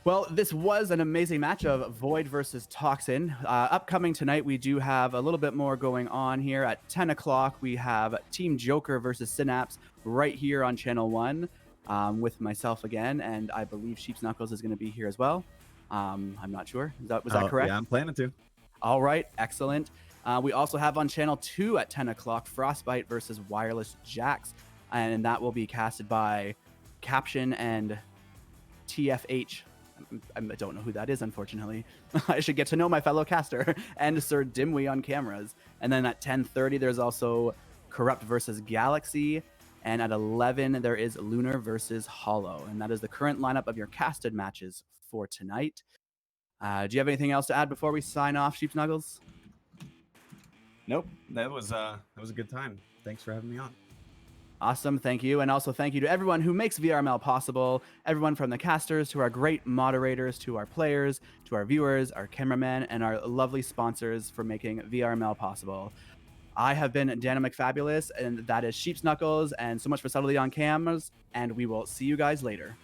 Speaker 7: Well, this was an amazing match of Void versus Toxin. Upcoming tonight, we do have a little bit more going on here. At 10 o'clock, we have Team Joker versus Synapse right here on Channel 1 with myself again, and I believe Sheep's Knuckles is going to be here as well. I'm not sure. Was that correct?
Speaker 8: Yeah, I'm planning to.
Speaker 7: All right, excellent. We also have on Channel 2 at 10 o'clock Frostbite versus Wireless Jax, and that will be casted by Caption and TFH. I don't know who that is, unfortunately. I should get to know my fellow caster and Sir Dimwee on cameras. And then at 10:30, there's also Corrupt versus Galaxy. And at 11, there is Lunar versus Hollow. And that is the current lineup of your casted matches for tonight. Do you have anything else to add before we sign off, Sheep Snuggles?
Speaker 8: Nope, that was a good time. Thanks for having me on.
Speaker 7: Awesome, thank you. And also thank you to everyone who makes VRML possible, everyone from the casters to our great moderators, to our players, to our viewers, our cameramen, and our lovely sponsors for making VRML possible. I have been Dano McFabulous, and that is Sheep's Knuckles, and so much for subtlety on cameras, and we will see you guys later.